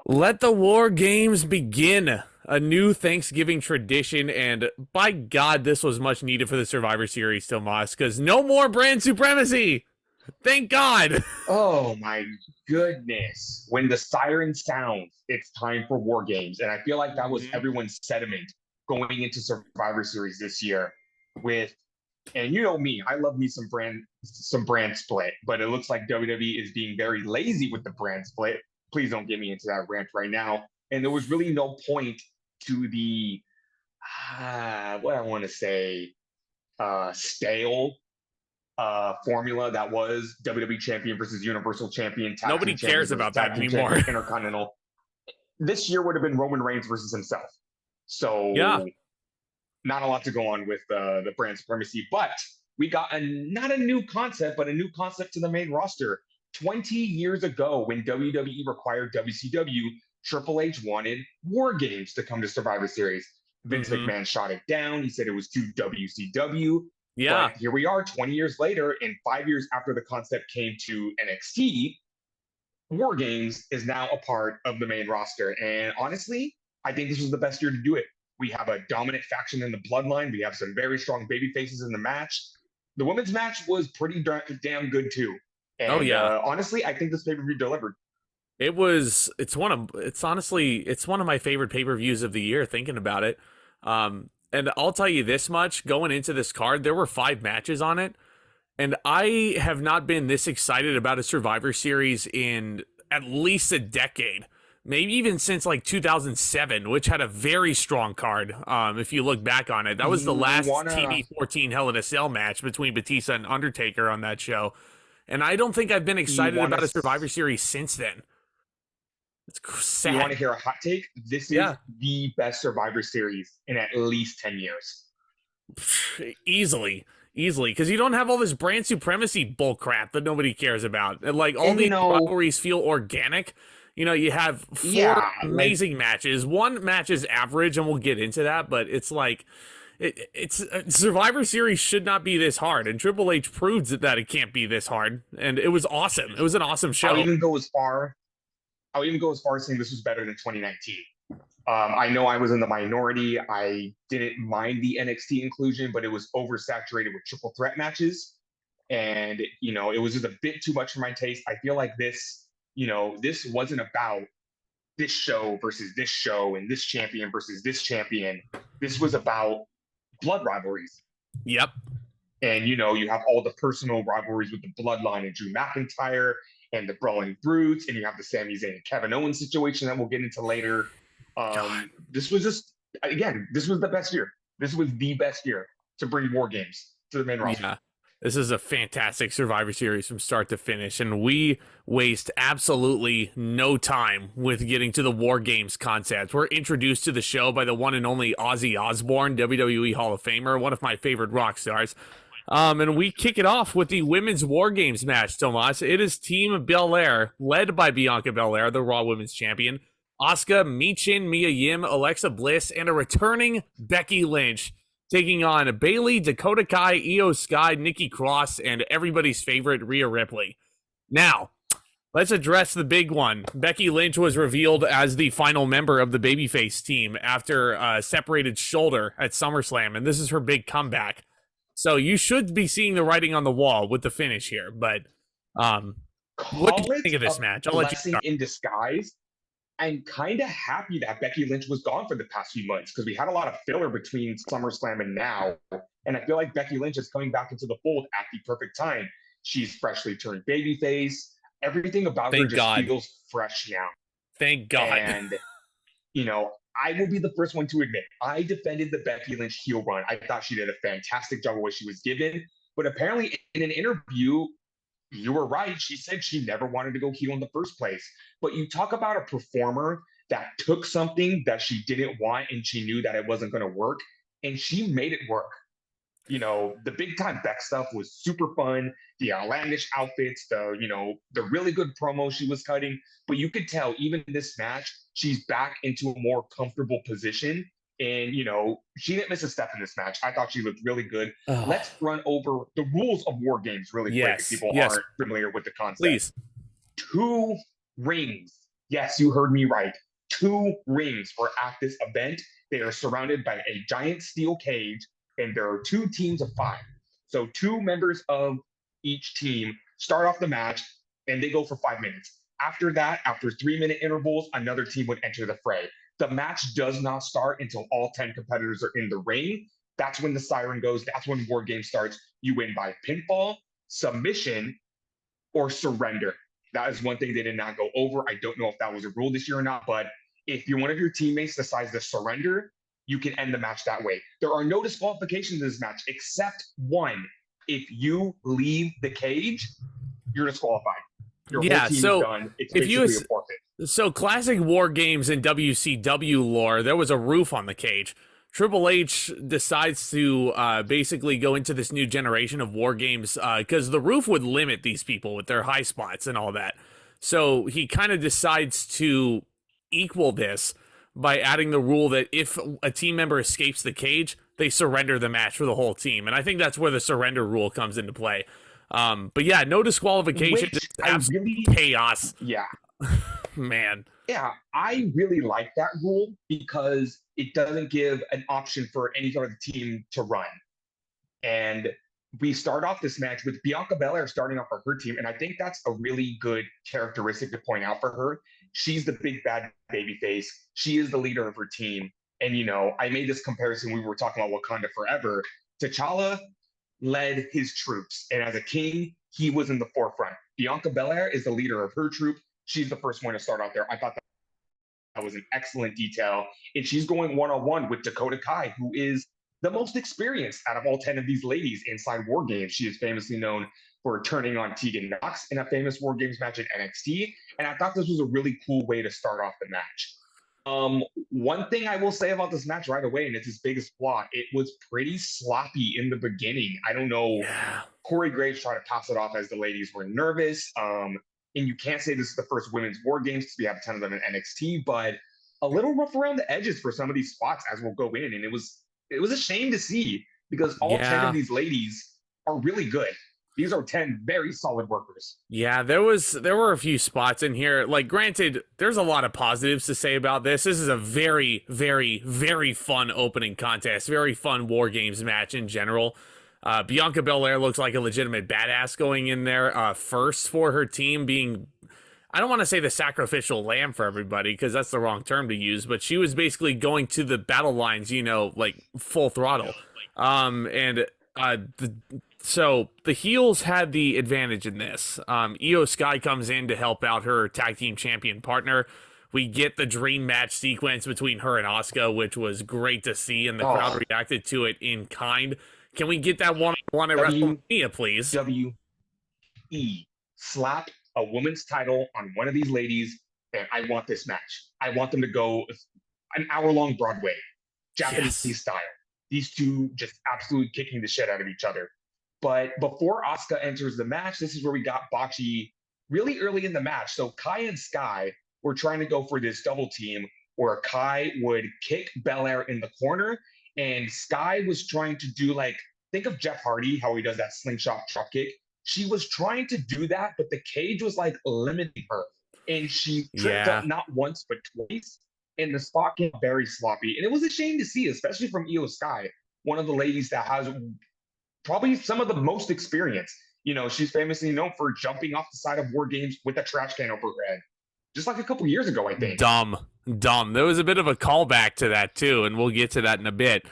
Let the war games begin. A new Thanksgiving tradition, and by God, this was much needed for the Survivor Series, Tomas, because no more brand supremacy. Thank God. Oh my goodness. When the siren sounds, it's time for war games. And I feel like that was Mhm. everyone's sentiment going into Survivor Series this year with and you know me, I love me some brand split, but it looks like WWE is being very lazy with the brand split. Please don't get me into that rant right now. And there was really no point to the what I want to say stale formula that was WWE champion versus Universal champion, tag team Nobody champion cares versus about that tag team anymore. champion, intercontinental. This year would have been Roman Reigns versus himself. Yeah. So not a lot to go on with the brand supremacy, but we got not a new concept, but a new concept to the main roster. 20 years ago, when WWE required WCW, Triple H wanted War Games to come to Survivor Series. Vince hmm McMahon shot it down. He said it was too WCW. But Yeah. here we are 20 years later, and 5 years after the concept came to NXT, War Games is now a part of the main roster. And honestly, I think this was the best year to do it. We have a dominant faction in the Bloodline. We have some very strong baby faces in the match. The women's match was pretty damn good too. Oh And yeah. honestly, I think this pay-per-view delivered. It was. It's honestly. It's one of my favorite pay-per-views of the year. Thinking about it. And I'll tell you this much: going into this card, there were 5 matches on it. And I have not been this excited about a Survivor Series in at least a decade. Maybe even since like 2007, which had a very strong card. If you look back on it, that was the You last wanna TV 14 Hell in a Cell match between Batista and Undertaker on that show. And I don't think I've been you excited wanna about a Survivor Series since then. It's you want sad. to hear a hot take? This is Yeah, the best Survivor Series in at least 10 years. easily. Easily, because you don't have all this brand supremacy bull crap that nobody cares about. And like all And these rivalries feel organic. You have 4 yeah, like amazing matches. One match is average, and we'll get into that, but it's like it's Survivor Series should not be this hard, and Triple H proved that it can't be this hard, and it was awesome. It was an awesome I'll show. even go as far I'll even go as far as saying this was better than 2019. I know I was in the minority. I didn't mind the NXT inclusion, but it was oversaturated with triple threat matches. And, it was just a bit too much for my taste. I feel like this wasn't about this show versus this show and this champion versus this champion. This was about blood rivalries. Yep. And you have all the personal rivalries with the Bloodline and Drew McIntyre and the Brawling Brutes, and you have the Sami Zayn and Kevin Owens situation that we'll get into later. God. This was just again, this was the best year. This was the best year to bring War Games to the main roster. Yeah. This is a fantastic Survivor Series from start to finish, and we waste absolutely no time with getting to the War Games concept. We're introduced to the show by the one and only Ozzy Osbourne, WWE Hall of Famer, one of my favorite rock stars. And we kick it off with the Women's War Games match, Tomas. It is Team Belair, led by Bianca Bellaire, the Raw Women's Champion, Asuka, Michin, Mia Yim, Alexa Bliss, and a returning Becky Lynch, taking on Bayley, Dakota Kai, Io Sky, Nikki Cross, and everybody's favorite Rhea Ripley. Now, let's address the big one. Becky Lynch was revealed as the final member of the babyface team after a separated shoulder at SummerSlam, and this is her big comeback. So you should be seeing the writing on the wall with the finish here. But what did Call you it think of a this match? I'll let you blessing start. in disguise. I'm kind of happy that Becky Lynch was gone for the past few months because we had a lot of filler between SummerSlam and now. And I feel like Becky Lynch is coming back into the fold at the perfect time. She's freshly turned babyface. Everything about her Thank just God. feels fresh now. Thank God. And, I will be the first one to admit I defended the Becky Lynch heel run. I thought she did a fantastic job of what she was given. But apparently, in an interview, you were right. She said she never wanted to go heel in the first place. But you talk about a performer that took something that she didn't want and she knew that it wasn't going to work, and she made it work. The big time Beck stuff was super fun. The outlandish outfits, the really good promo she was cutting. But you could tell even in this match, she's back into a more comfortable position. And, she didn't miss a step in this match. I thought she looked really good. Oh, Let's run over the rules of War Games really quick if yes. people Yes. aren't familiar with the concept. Please. 2 rings Yes, you heard me right. 2 rings were at this event. They are surrounded by a giant steel cage, and there are 2 teams of 5. So 2 members of each team start off the match, and they go for 5 minutes. After that, after 3-minute intervals, another team would enter the fray. The match does not start until all 10 competitors are in the ring. That's when the siren goes. That's when War Game starts. You win by pinfall, submission, or surrender. That is one thing they did not go over. I don't know if that was a rule this year or not, but if one of your teammates decides to surrender, you can end the match that way. There are no disqualifications in this match except one. If you leave the cage, you're disqualified. Your whole team is done. It's basically a forfeit. So classic War Games in WCW lore, there was a roof on the cage. Triple H decides to basically go into this new generation of War Games because the roof would limit these people with their high spots and all that. So he kind of decides to equal this by adding the rule that if a team member escapes the cage, they surrender the match for the whole team. And I think that's where the surrender rule comes into play. But yeah, no disqualification, just absolute chaos. Yeah. Man. Yeah, I really like that rule because it doesn't give an option for any other team to run. And we start off this match with Bianca Bellaire starting off for her team, and I think that's a really good characteristic to point out for her. She's the big bad baby face. She is the leader of her team. And, you know, I made this comparison when we were talking about Wakanda Forever. T'Challa led his troops, and as a king, he was in the forefront. Bianca Belaire is the leader of her troop. She's the first one to start out there. I thought that was an excellent detail. And she's going one-on-one with Dakota Kai, who is the most experienced out of all 10 of these ladies inside War Games. She is famously known for turning on Tegan Nox in a famous War Games match in NXT. And I thought this was a really cool way to start off the match. One thing I will say about this match right away, and it's his biggest flaw, it was pretty sloppy in the beginning. I don't know. Yeah. Corey Graves tried to pass it off as the ladies were nervous. And you can't say this is the first women's War Games because we have a ton of them in NXT, but a little rough around the edges for some of these spots as we'll go in. And it was a shame to see because all 10 of these ladies are really good. These are 10 very solid workers. Yeah, there were a few spots in here. Like, granted, there's a lot of positives to say about this. This is a very, very, very fun opening contest. Very fun War Games match in general. Bianca Belaire looks like a legitimate badass going in there first for her team, being, I don't want to say the sacrificial lamb for everybody because that's the wrong term to use, but she was basically going to the battle lines, you know, like full throttle. So the heels had the advantage in this. Io Sky comes in to help out her tag team champion partner. We get the dream match sequence between her and Asuka, which was great to see, and the crowd reacted to it in kind. Can we get that one-on-one at WrestleMania, please? WWE, slap a woman's title on one of these ladies, and I want this match. I want them to go an hour-long Broadway, Japanese style. These two just absolutely kicking the shit out of each other. But before Asuka enters the match, this is where we got botchy really early in the match. So Kai and Sky were trying to go for this double team where Kai would kick Belaire in the corner, and Sky was trying to do, like, think of Jeff Hardy, how he does that slingshot drop kick. She was trying to do that, but the cage was like limiting her. And she tripped up not once, but twice. And the spot came very sloppy. And it was a shame to see, especially from Io Sky, one of the ladies that has probably some of the most experience. You know, she's famously known for jumping off the side of War Games with a trash can over her head. Just like a couple years ago, I think. Dumb. There was a bit of a callback to that, too, and we'll get to that in a bit.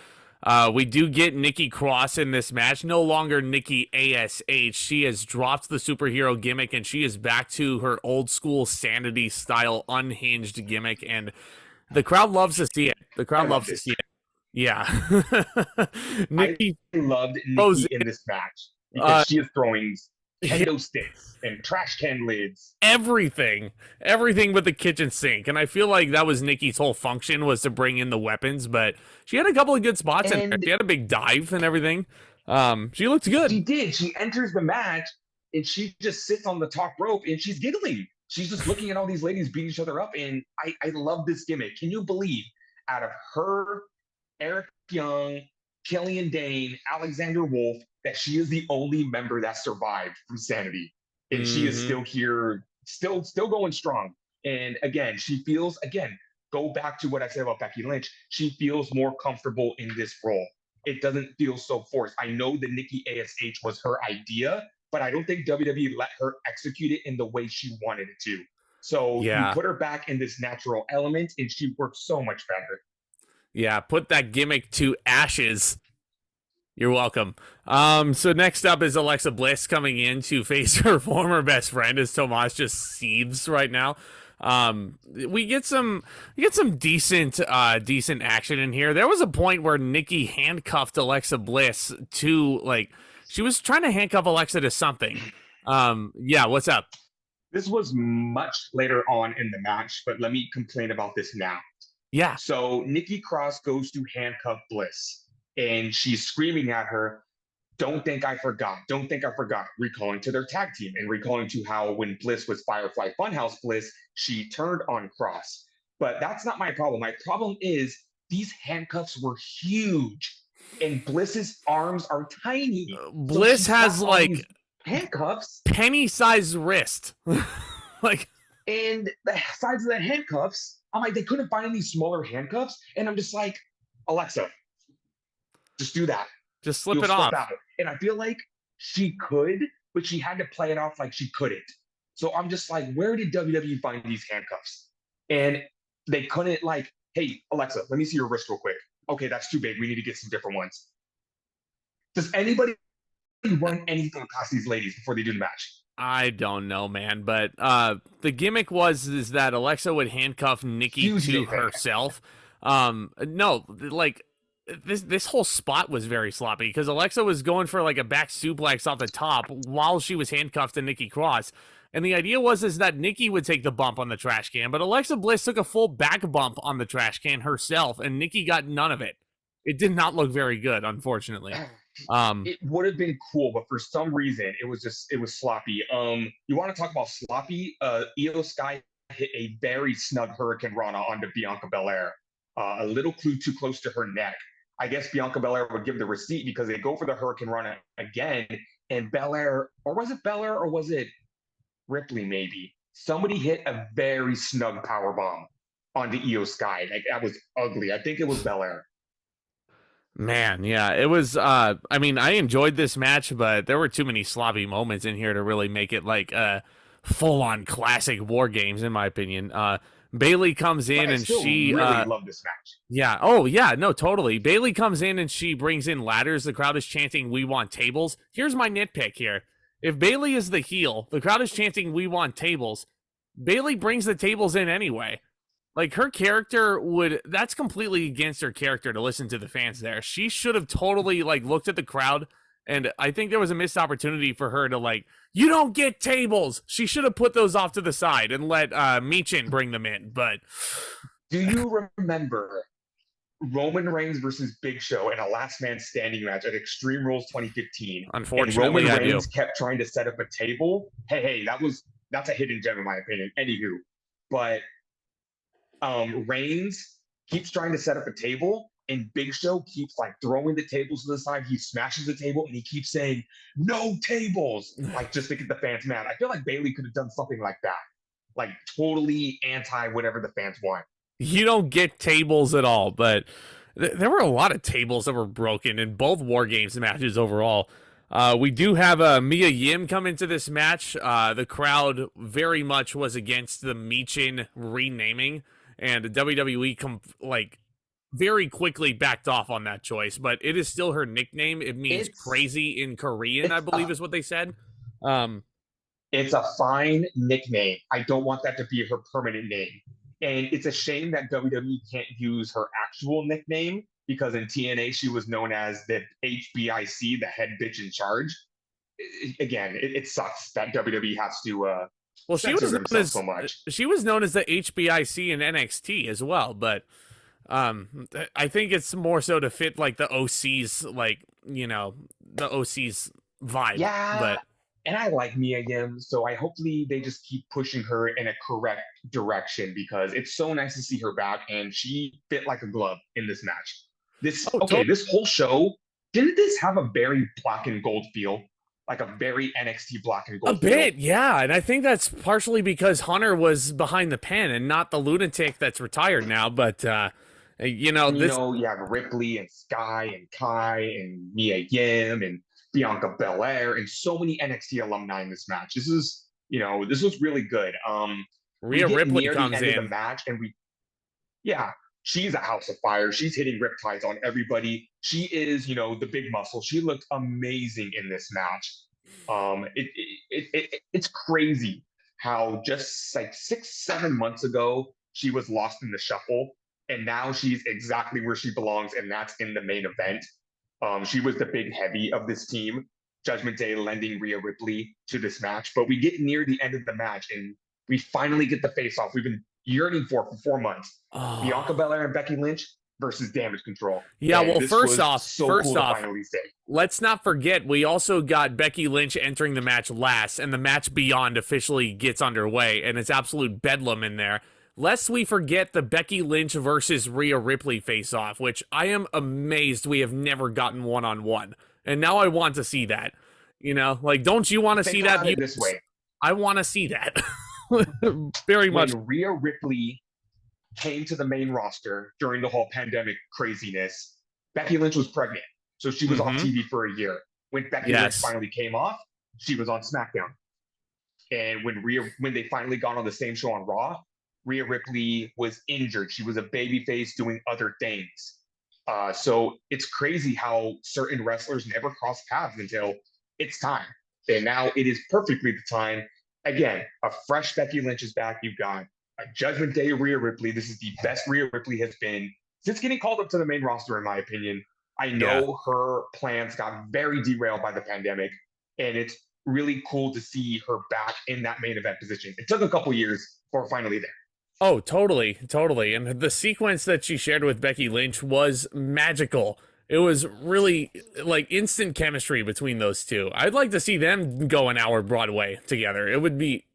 We do get Nikki Cross in this match. No longer Nikki ASH. She has dropped the superhero gimmick, and she is back to her old-school sanity-style unhinged gimmick, and the crowd loves to see it. The crowd loves to see it. Yeah. Nikki I loved Nikki in this match because she is throwing kendo sticks and trash can lids. Everything with the kitchen sink. And I feel like that was Nikki's whole function, was to bring in the weapons, but she had a couple of good spots in there. She had a big dive and everything. She looked good. She did. She enters the match and she just sits on the top rope and she's giggling. She's just looking at all these ladies beat each other up. And I love this gimmick. Can you believe out of her, Eric Young, Killian Dane, Alexander Wolf, that she is the only member that survived from Sanity, and she is still here, still going strong. And again, she feels, again, go back to what I said about Becky Lynch. She feels more comfortable in this role. It doesn't feel so forced. I know the Nikki ASH was her idea, but I don't think WWE let her execute it in the way she wanted it to. So you Yeah. put her back in this natural element, and she works so much better. Yeah, put that gimmick to ashes. You're welcome. So next up is Alexa Bliss coming in to face her former best friend as Tomas just seethes right now. We get some decent action in here. There was a point where Nikki handcuffed Alexa Bliss to, like, she was trying to handcuff Alexa to something. Yeah, what's up? This was much later on in the match, but let me complain about this now. Yeah. So Nikki Cross goes to handcuff Bliss, and she's screaming at her, "Don't think I forgot. Don't think I forgot." Recalling to their tag team and recalling to how when Bliss was Firefly Funhouse Bliss, she turned on Cross. But that's not my problem. My problem is these handcuffs were huge, and Bliss's arms are tiny. Bliss has like handcuffs, penny-sized wrist, like, and the sides of the handcuffs. I'm like, they couldn't find any smaller handcuffs, and I'm just like, Alexa, just do that. Just slip it off. And I feel like she could, but she had to play it off like she couldn't. So I'm just like, where did WWE find these handcuffs? And they couldn't, like, hey, Alexa, let me see your wrist real quick. Okay, that's too big. We need to get some different ones. Does anybody run anything past these ladies before they do the match? I don't know, man, but the gimmick is that Alexa would handcuff Nikki to herself. No, like, this whole spot was very sloppy because Alexa was going for like a back suplex off the top while she was handcuffed to Nikki Cross. And the idea was that Nikki would take the bump on the trash can, but Alexa Bliss took a full back bump on the trash can herself, and Nikki got none of it. It did not look very good, unfortunately. It would have been cool, but for some reason it was sloppy. You want to talk about sloppy? Io Sky hit a very snug Hurricane Rana onto Bianca Bellaire. A little too close to her neck. I guess Bianca Bellaire would give the receipt because they go for the Hurricane Rana again, and Belair, or was it Belair or was it Ripley maybe? Somebody hit a very snug power bomb onto Io Sky. Like, that was ugly. I think it was Belair. Man, yeah, it was. I mean, I enjoyed this match, but there were too many sloppy moments in here to really make it like full-on classic War Games, in my opinion. Bayley comes in and she really love this match. Yeah. Oh, yeah. No, totally. Bayley comes in and she brings in ladders. The crowd is chanting, "We want tables." Here's my nitpick here: if Bayley is the heel, the crowd is chanting, "We want tables." Bayley brings the tables in anyway. Like, her character that's completely against her character to listen to the fans there. She should have totally, like, looked at the crowd, and I think there was a missed opportunity for her to, like, "You don't get tables." She should have put those off to the side and let Michin bring them in, but... Do you remember Roman Reigns versus Big Show in a last man standing match at Extreme Rules 2015? Unfortunately, and Roman Reigns kept trying to set up a table. Hey, that's a hidden gem in my opinion. Anywho, but Reigns keeps trying to set up a table, and Big Show keeps like throwing the tables to the side. He smashes the table, and he keeps saying, "No tables," like just to get the fans mad. I feel like Bayley could have done something like that, like totally anti whatever the fans want. You don't get tables at all, but there were a lot of tables that were broken in both War Games matches overall. We do have Mia Yim come into this match. The crowd very much was against the Michin renaming, and WWE very quickly backed off on that choice, but it is still her nickname. It means crazy in Korean, I believe is what they said. It's a fine nickname. I don't want that to be her permanent name. And it's a shame that WWE can't use her actual nickname, because in TNA she was known as the HBIC, the head bitch in charge. Again, it sucks that WWE has to well, she was known as so much. She was known as the HBIC in NXT as well, but I think it's more so to fit like the OC's, like, you know, the OC's vibe. Yeah, but and I like Mia Yim, so hopefully they just keep pushing her in a correct direction, because it's so nice to see her back, and she fit like a glove in this match. This whole show, didn't this have a very black and gold feel? like a very NXT black and A gold bit, yeah. And I think that's partially because Hunter was behind the pen and not the lunatic that's retired now. But, And this. you have Ripley and Sky and Kai and Mia Yim and Bianca Belaire and so many NXT alumni in this match. This was really good. We Rhea get Ripley near the comes end of the in. match, and yeah, she's a house of fire. She's hitting riptides on everybody. She is, the big muscle. She looked amazing in this match. It's crazy how just like 6-7 months ago she was lost in the shuffle, and now she's exactly where she belongs, and that's in the main event. She was the big heavy of this team. Judgment Day lending Rhea Ripley to this match, but we get near the end of the match, and we finally get the face off we've been yearning for 4 months. Oh. Bianca Bellaire and Becky Lynch versus Damage Control. Yeah, and well, first off, finally say. Let's not forget, we also got Becky Lynch entering the match last, and the match beyond officially gets underway, and it's absolute bedlam in there. Lest we forget the Becky Lynch versus Rhea Ripley face-off, which I am amazed we have never gotten one-on-one. And now I want to see that. Don't you want to see that? This way. I want to see that. Very much. When Rhea Ripley came to the main roster during the whole pandemic craziness, Becky Lynch was pregnant. So she was off TV for a year. When Becky Lynch finally came off, she was on SmackDown. And when they finally got on the same show on Raw, Rhea Ripley was injured. She was a babyface doing other things. So it's crazy how certain wrestlers never cross paths until it's time. And now it is perfectly the time. Again, a fresh Becky Lynch is back. You've got a Judgment Day Rhea Ripley. This is the best Rhea Ripley has been since getting called up to the main roster, in my opinion. I know her plans got very derailed by the pandemic, and it's really cool to see her back in that main event position. It took a couple years for finally there. Oh, totally. And the sequence that she shared with Becky Lynch was magical. It was really like instant chemistry between those two. I'd like to see them go an hour Broadway together. It would be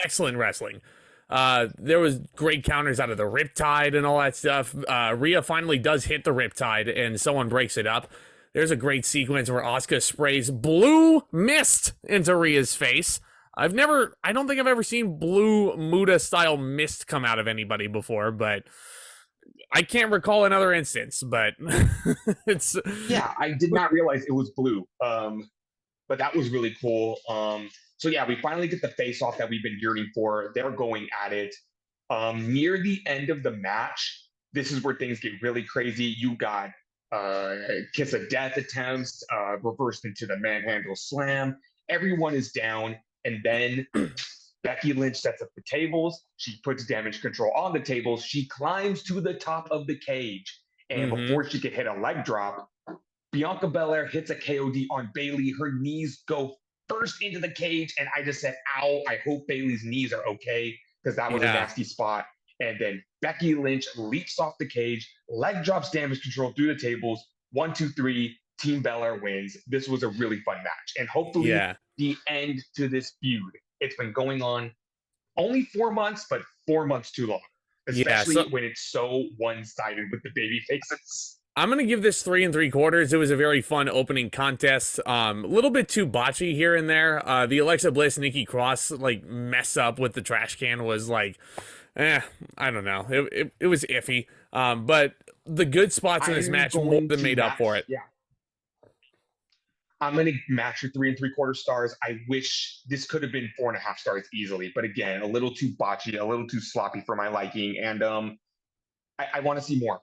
excellent wrestling. There was great counters out of the Riptide and all that stuff. Rhea finally does hit the Riptide and someone breaks it up. There's a great sequence where Asuka sprays blue mist into Rhea's face. I don't think I've ever seen blue Muda style mist come out of anybody before, but I can't recall another instance, but it's. Yeah, I did not realize it was blue. But that was really cool. So yeah, we finally get the face off that we've been yearning for. They're going at it. Near the end of the match, this is where things get really crazy. You got kiss of death attempts, reversed into the manhandle slam. Everyone is down. And then Becky Lynch sets up the tables. She puts Damage Control on the tables. She climbs to the top of the cage. And before she could hit a leg drop, Bianca Belaire hits a KOD on Bayley. Her knees go first into the cage. And I just said, ow, I hope Bayley's knees are okay, because that was a nasty spot. And then Becky Lynch leaps off the cage, leg drops Damage Control through the tables. 1, 2, 3. Team Belaire wins. This was a really fun match. And hopefully the end to this feud. It's been going on only 4 months, but 4 months too long. Especially when it's so one-sided with the baby faces. I'm going to give this 3 3/4. It was a very fun opening contest. A little bit too botchy here and there. The Alexa Bliss, Nikki Cross, mess up with the trash can was I don't know. It was iffy. But the good spots in this match more than made up for it. Yeah. I'm going to match your 3 3/4 stars. I wish this could have been 4.5 stars easily. But again, a little too botchy, a little too sloppy for my liking. And I want to see more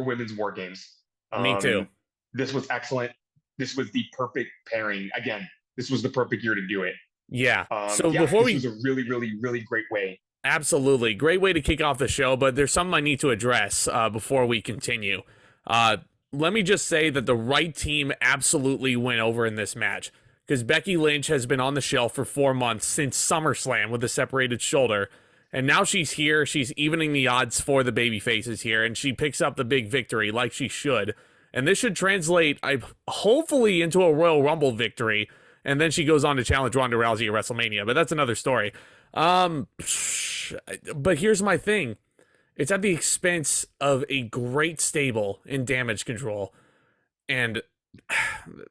women's war games. Me too. This was excellent. This was the perfect pairing. Again, this was the perfect year to do it. Yeah. This was a really, really, really great way. Absolutely. Great way to kick off the show, but there's something I need to address before we continue. Let me just say that the right team absolutely went over in this match, because Becky Lynch has been on the shelf for 4 months since SummerSlam with a separated shoulder, and now she's here. She's evening the odds for the baby faces here, and she picks up the big victory like she should. And this should translate, hopefully, into a Royal Rumble victory, and then she goes on to challenge Ronda Rousey at WrestleMania, but that's another story. But here's my thing. It's at the expense of a great stable in Damage Control. And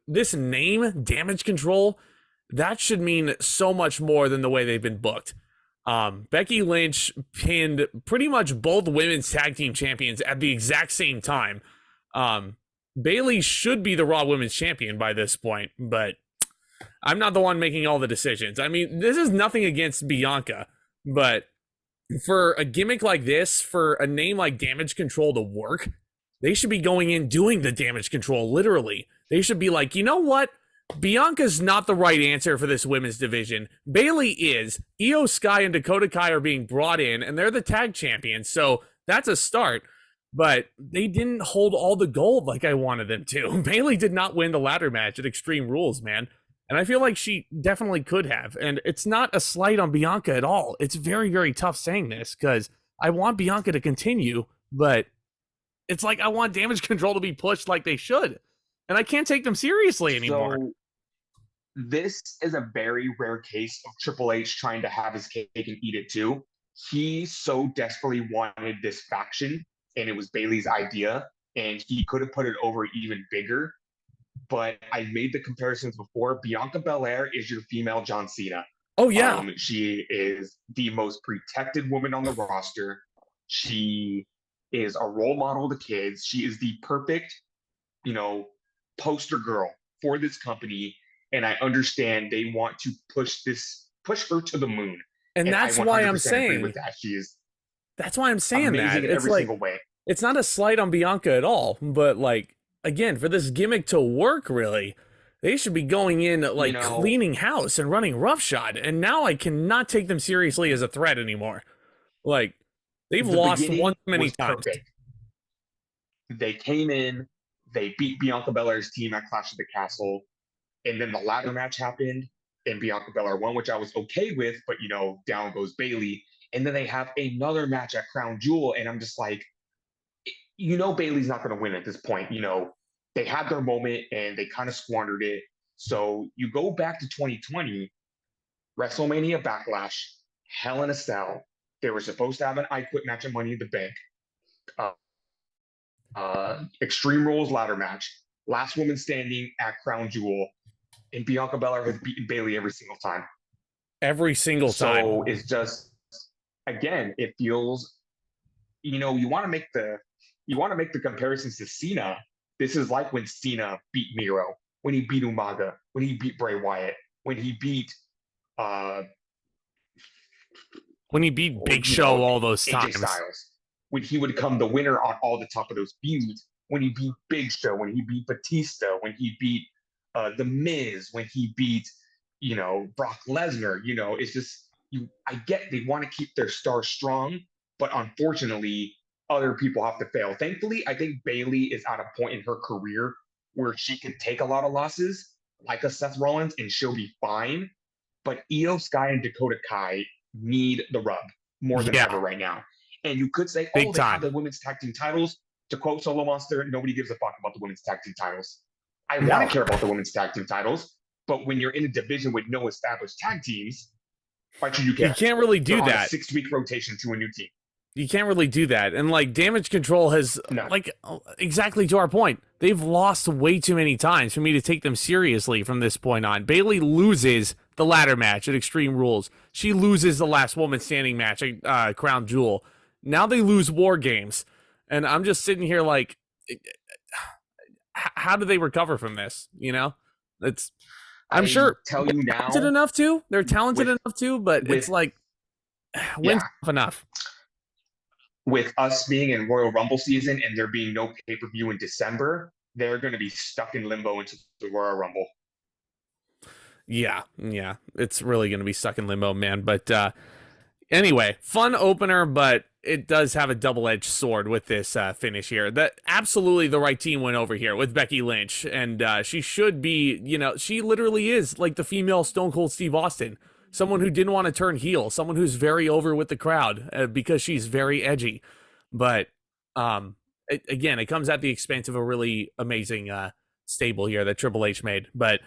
this name, Damage Control, that should mean so much more than the way they've been booked. Becky Lynch pinned pretty much both women's tag team champions at the exact same time. Bayley should be the Raw Women's Champion by this point, but I'm not the one making all the decisions. I mean, this is nothing against Bianca, but for a gimmick like this, for a name like Damage Control to work, they should be going in doing the damage control, literally. They should be like, you know what? Bianca's not the right answer for this women's division. Bayley is. Io Sky and Dakota Kai are being brought in, and they're the tag champions, so that's a start. But they didn't hold all the gold like I wanted them to. Bayley did not win the ladder match at Extreme Rules, man. And I feel like she definitely could have. And it's not a slight on Bianca at all. It's very, very tough saying this because I want Bianca to continue, but it's like I want Damage Control to be pushed like they should. And I can't take them seriously anymore. So this is a very rare case of Triple H trying to have his cake and eat it too. He so desperately wanted this faction, and it was Bayley's idea, and he could have put it over even bigger. But I made the comparisons before. Bianca Bellaire is your female John Cena. Oh, yeah. She is the most protected woman on the roster. She is a role model to kids. She is the perfect, poster girl for this company. And I understand they want to push her to the moon. And that's why I'm saying with that. She is. That's why I'm saying that. In every single way. It's not a slight on Bianca at all, but like, again, for this gimmick to work, really, they should be going in cleaning house and running roughshod. And now I cannot take them seriously as a threat anymore. Like, they've lost one too many times. Perfect. They came in, they beat Bianca Belaire's team at Clash of the Castle, and then the ladder match happened, and Bianca Belaire won, which I was okay with, but down goes Bayley. And then they have another match at Crown Jewel, and I'm just like, Bayley's not going to win at this point. They had their moment and they kind of squandered it. So you go back to 2020, WrestleMania Backlash, Hell in a Cell. They were supposed to have an I Quit match at Money in the Bank. Extreme Rules ladder match. Last woman standing at Crown Jewel. And Bianca Belaire has beaten Bayley every single time. Every single time. So it's just, again, it feels, you want to make the comparisons to Cena. This is like when Cena beat Miro, when he beat Umaga, when he beat Bray Wyatt, when he beat Big Show all those times. Styles, when he would come the winner on all the top of those feuds, when he beat Big Show, when he beat Batista, when he beat The Miz, when he beat Brock Lesnar. It's just I get they want to keep their star strong, but unfortunately other people have to fail. Thankfully, I think Bayley is at a point in her career where she can take a lot of losses, like a Seth Rollins, and she'll be fine. But Io Sky and Dakota Kai need the rub more than ever right now. And you could say, they have the women's tag team titles. To quote Solo Monster, nobody gives a fuck about the women's tag team titles. I want to care about the women's tag team titles, but when you're in a division with no established tag teams, why should you care? You can't really do that. A 6-week rotation to a new team. You can't really do that. And Damage Control has exactly to our point. They've lost way too many times for me to take them seriously from this point on. Bayley loses the ladder match at Extreme Rules. She loses the last woman standing match at Crown Jewel. Now they lose War Games. And I'm just sitting here like, how do they recover from this? I'm sure tell you now, talented enough to. They're talented enough to, but it's like, when's enough? With us being in Royal Rumble season and there being no pay-per-view in December, they're going to be stuck in limbo into the Royal Rumble. Yeah. It's really going to be stuck in limbo, man. But anyway, fun opener, but it does have a double-edged sword with this finish here. That absolutely the right team went over here with Becky Lynch, and she should be, she literally is like the female Stone Cold Steve Austin. Someone who didn't want to turn heel, someone who's very over with the crowd because she's very edgy. But it comes at the expense of a really amazing stable here that Triple H made. But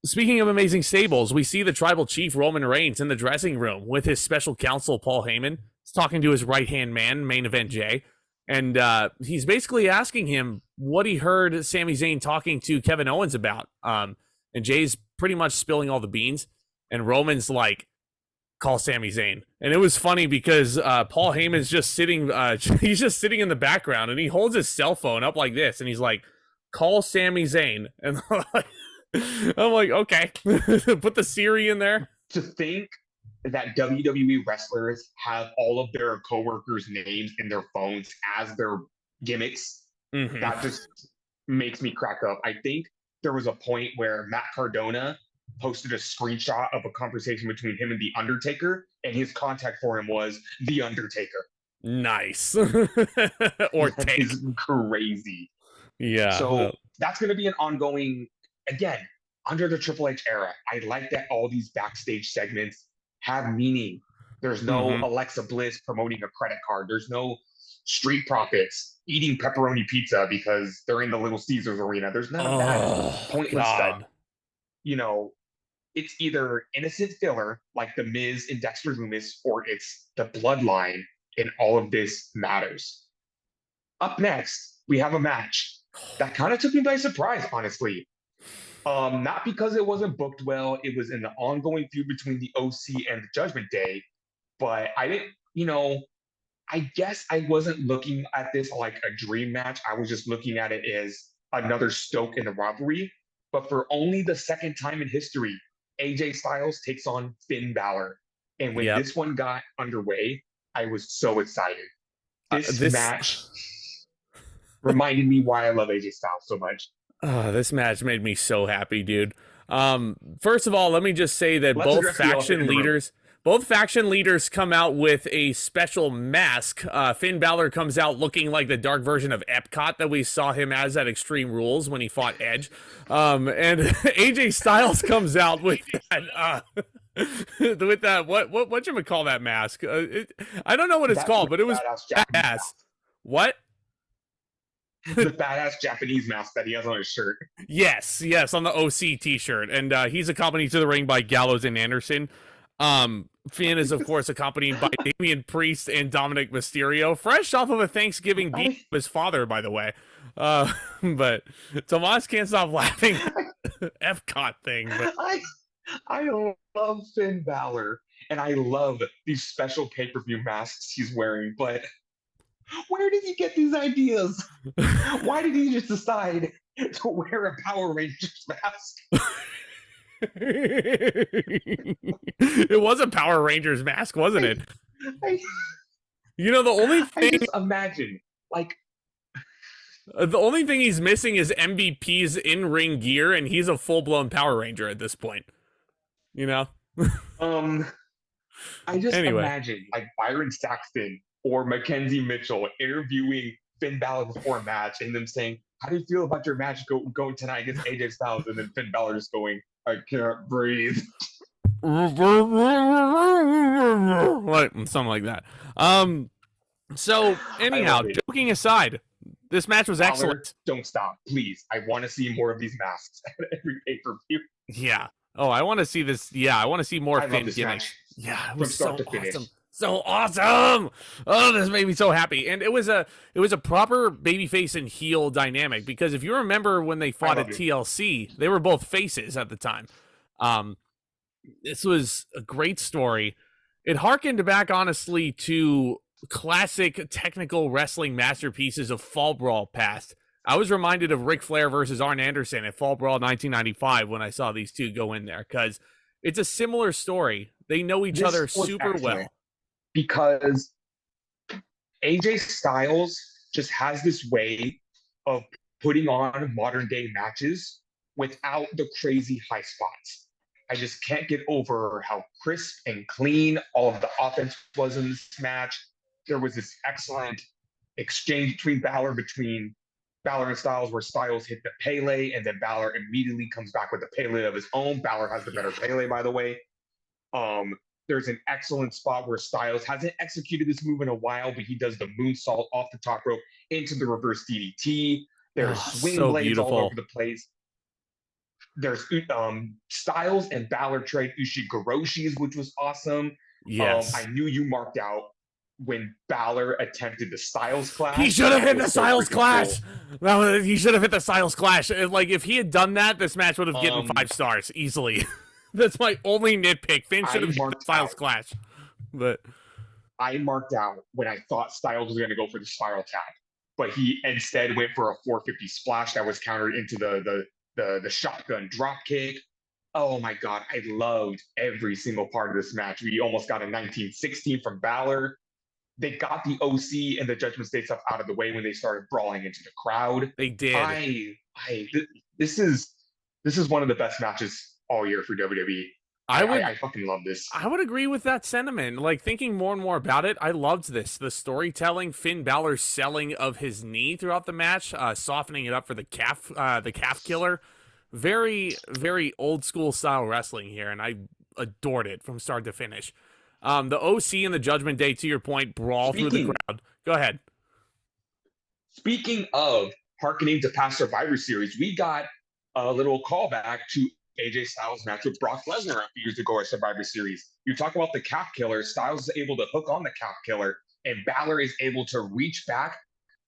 speaking of amazing stables, we see the tribal chief Roman Reigns in the dressing room with his special counsel Paul Heyman. He's talking to his right-hand man, Main Event Jay. And he's basically asking him what he heard Sami Zayn talking to Kevin Owens about. And Jay's pretty much spilling all the beans. And Roman's like, call Sami Zayn. And it was funny because Paul Heyman's just sitting, he's just sitting in the background and he holds his cell phone up like this. And he's like, call Sami Zayn. And I'm like, okay, put the Siri in there. To think that WWE wrestlers have all of their coworkers' names in their phones as their gimmicks, that just makes me crack up. I think there was a point where Matt Cardona posted a screenshot of a conversation between him and The Undertaker, and his contact for him was The Undertaker. Nice. Or that is crazy. Yeah. So that's going to be an ongoing, again, under the Triple H era. I like that all these backstage segments have meaning. There's no Alexa Bliss promoting a credit card. There's no Street Profits eating pepperoni pizza because they're in the Little Caesars arena. There's none of that pointless stuff. You know, it's either innocent filler like The Miz and Dexter Lumis, or it's the bloodline, and all of this matters. Up next, we have a match that kind of took me by surprise, honestly. Not because it wasn't booked well, it was in the ongoing feud between the OC and the Judgment Day, but I didn't, I guess I wasn't looking at this like a dream match. I was just looking at it as another stoke in the rivalry. But for only the second time in history, AJ Styles takes on Finn Balor. And when this one got underway, I was so excited. This match reminded me why I love AJ Styles so much. This match made me so happy, dude. First of all, let me just say that both faction leaders come out with a special mask. Finn Balor comes out looking like the dark version of Epcot that we saw him as at Extreme Rules when he fought Edge. And AJ Styles comes out with that what you call that mask? I don't know what it's called, but it was badass. What? The badass Japanese mask that he has on his shirt. Yes, on the OC t-shirt. And he's accompanied to the ring by Gallows and Anderson. Finn is, of course, accompanied by Damian Priest and Dominic Mysterio, fresh off of a Thanksgiving beat of his father, by the way. But Tomas can't stop laughing at the Epcot thing. But I love Finn Balor, and I love these special pay-per-view masks he's wearing, but where did he get these ideas? Why did he just decide to wear a Power Rangers mask? It was a Power Rangers mask, wasn't it? The only thing... I just imagine, the only thing he's missing is MVP's in-ring gear, and he's a full-blown Power Ranger at this point. I just imagine, Byron Saxton or Mackenzie Mitchell interviewing Finn Balor before a match and them saying, how do you feel about your match going tonight against AJ Styles? And then Finn Balor just going, I can't breathe. Something like that. So, anyhow, joking aside, this match was excellent. Don't stop, please. I want to see more of these masks at every pay-per-view. Yeah. Oh, I want to see this. Yeah, I want to see more Finn gimmicks. Yeah, it was so awesome. So awesome! Oh, this made me so happy. And it was a proper babyface and heel dynamic, because if you remember when they fought at TLC, they were both faces at the time. This was a great story. It harkened back, honestly, to classic technical wrestling masterpieces of Fall Brawl past. I was reminded of Ric Flair versus Arn Anderson at Fall Brawl 1995 when I saw these two go in there, because it's a similar story. They know each other super well. Because AJ Styles just has this way of putting on modern day matches without the crazy high spots. I just can't get over how crisp and clean all of the offense was in this match. There was this excellent exchange between Balor and Styles, where Styles hit the Pele, and then Balor immediately comes back with the Pele of his own. Balor has the better Pele, by the way. There's an excellent spot where Styles hasn't executed this move in a while, but he does the moonsault off the top rope into the reverse DDT. There's swing blades all over the place. There's Styles and Balor trade Ushigoroshis, which was awesome. Yes. I knew you marked out when Bálor attempted the Styles Clash. He should have hit the was so Styles freaking Clash. cool. No, he should have hit the Styles Clash. Like, if he had done that, this match would have gotten 5 stars easily. That's my only nitpick. Finn should have hit the Styles Clash. But I marked out when I thought Styles was going to go for the spiral tap, but he instead went for a 450 splash that was countered into the shotgun drop kick. Oh my God, I loved every single part of this match. We almost got a 1916 from Bálor. They got the OC and the Judgment Day stuff out of the way when they started brawling into the crowd. They did. This is one of the best matches all year for WWE. I fucking love this. I would agree with that sentiment. Like, thinking more and more about it, I loved this. The storytelling, Finn Balor's selling of his knee throughout the match, softening it up for the calf killer. Very, very old school style wrestling here, and I adored it from start to finish. The OC and the Judgment Day, to your point, brawl through the crowd. Go ahead. Speaking of hearkening to past Survivor Series, we got a little callback to AJ Styles' match with Brock Lesnar a few years ago at Survivor Series. You talk about the calf killer. Styles is able to hook on the calf killer, and Bálor is able to reach back,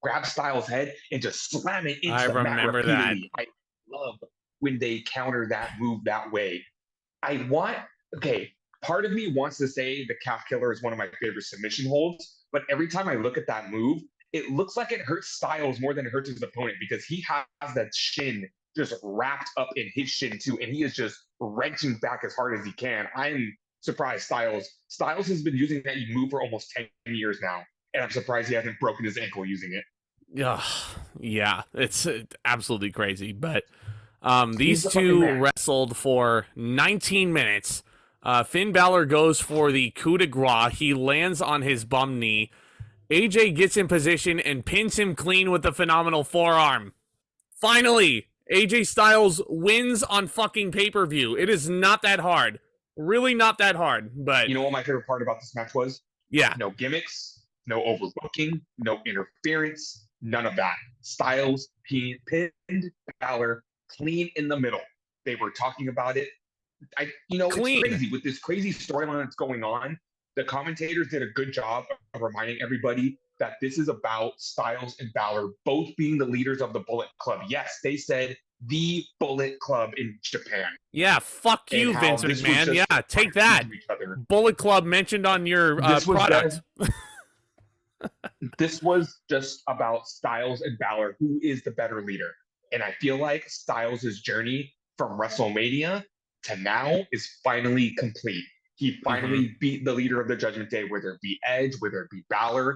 grab Styles' head, and just slam it into the mat repeatedly. I love when they counter that move that way. Part of me wants to say the calf killer is one of my favorite submission holds, but every time I look at that move, it looks like it hurts Styles more than it hurts his opponent because he has that shin just wrapped up in his shin too, and he is just wrenching back as hard as he can. I'm surprised Styles has been using that move for almost 10 years now, and I'm surprised he hasn't broken his ankle using it. Yeah, it's absolutely crazy. But these two wrestled for 19 minutes. Finn Balor goes for the coup de grace. He lands on his bum knee. AJ gets in position and pins him clean with the phenomenal forearm. Finally, AJ Styles wins on fucking pay-per-view. It is not that hard. Really not that hard. But you know what my favorite part about this match was? Yeah. No gimmicks, no overlooking, no interference, none of that. Styles pinned Balor clean in the middle. They were talking about it. Clean. It's crazy with this crazy storyline that's going on. The commentators did a good job of reminding everybody that this is about Styles and Bálor both being the leaders of the Bullet Club. Yes, they said the Bullet Club in Japan. Yeah, fuck you, Vince McMahon. Yeah, take that. Bullet Club mentioned on your product. This was just about Styles and Bálor, who is the better leader. And I feel like Styles' journey from WrestleMania to now is finally complete. He finally beat the leader of the Judgment Day, whether it be Edge, whether it be Bálor.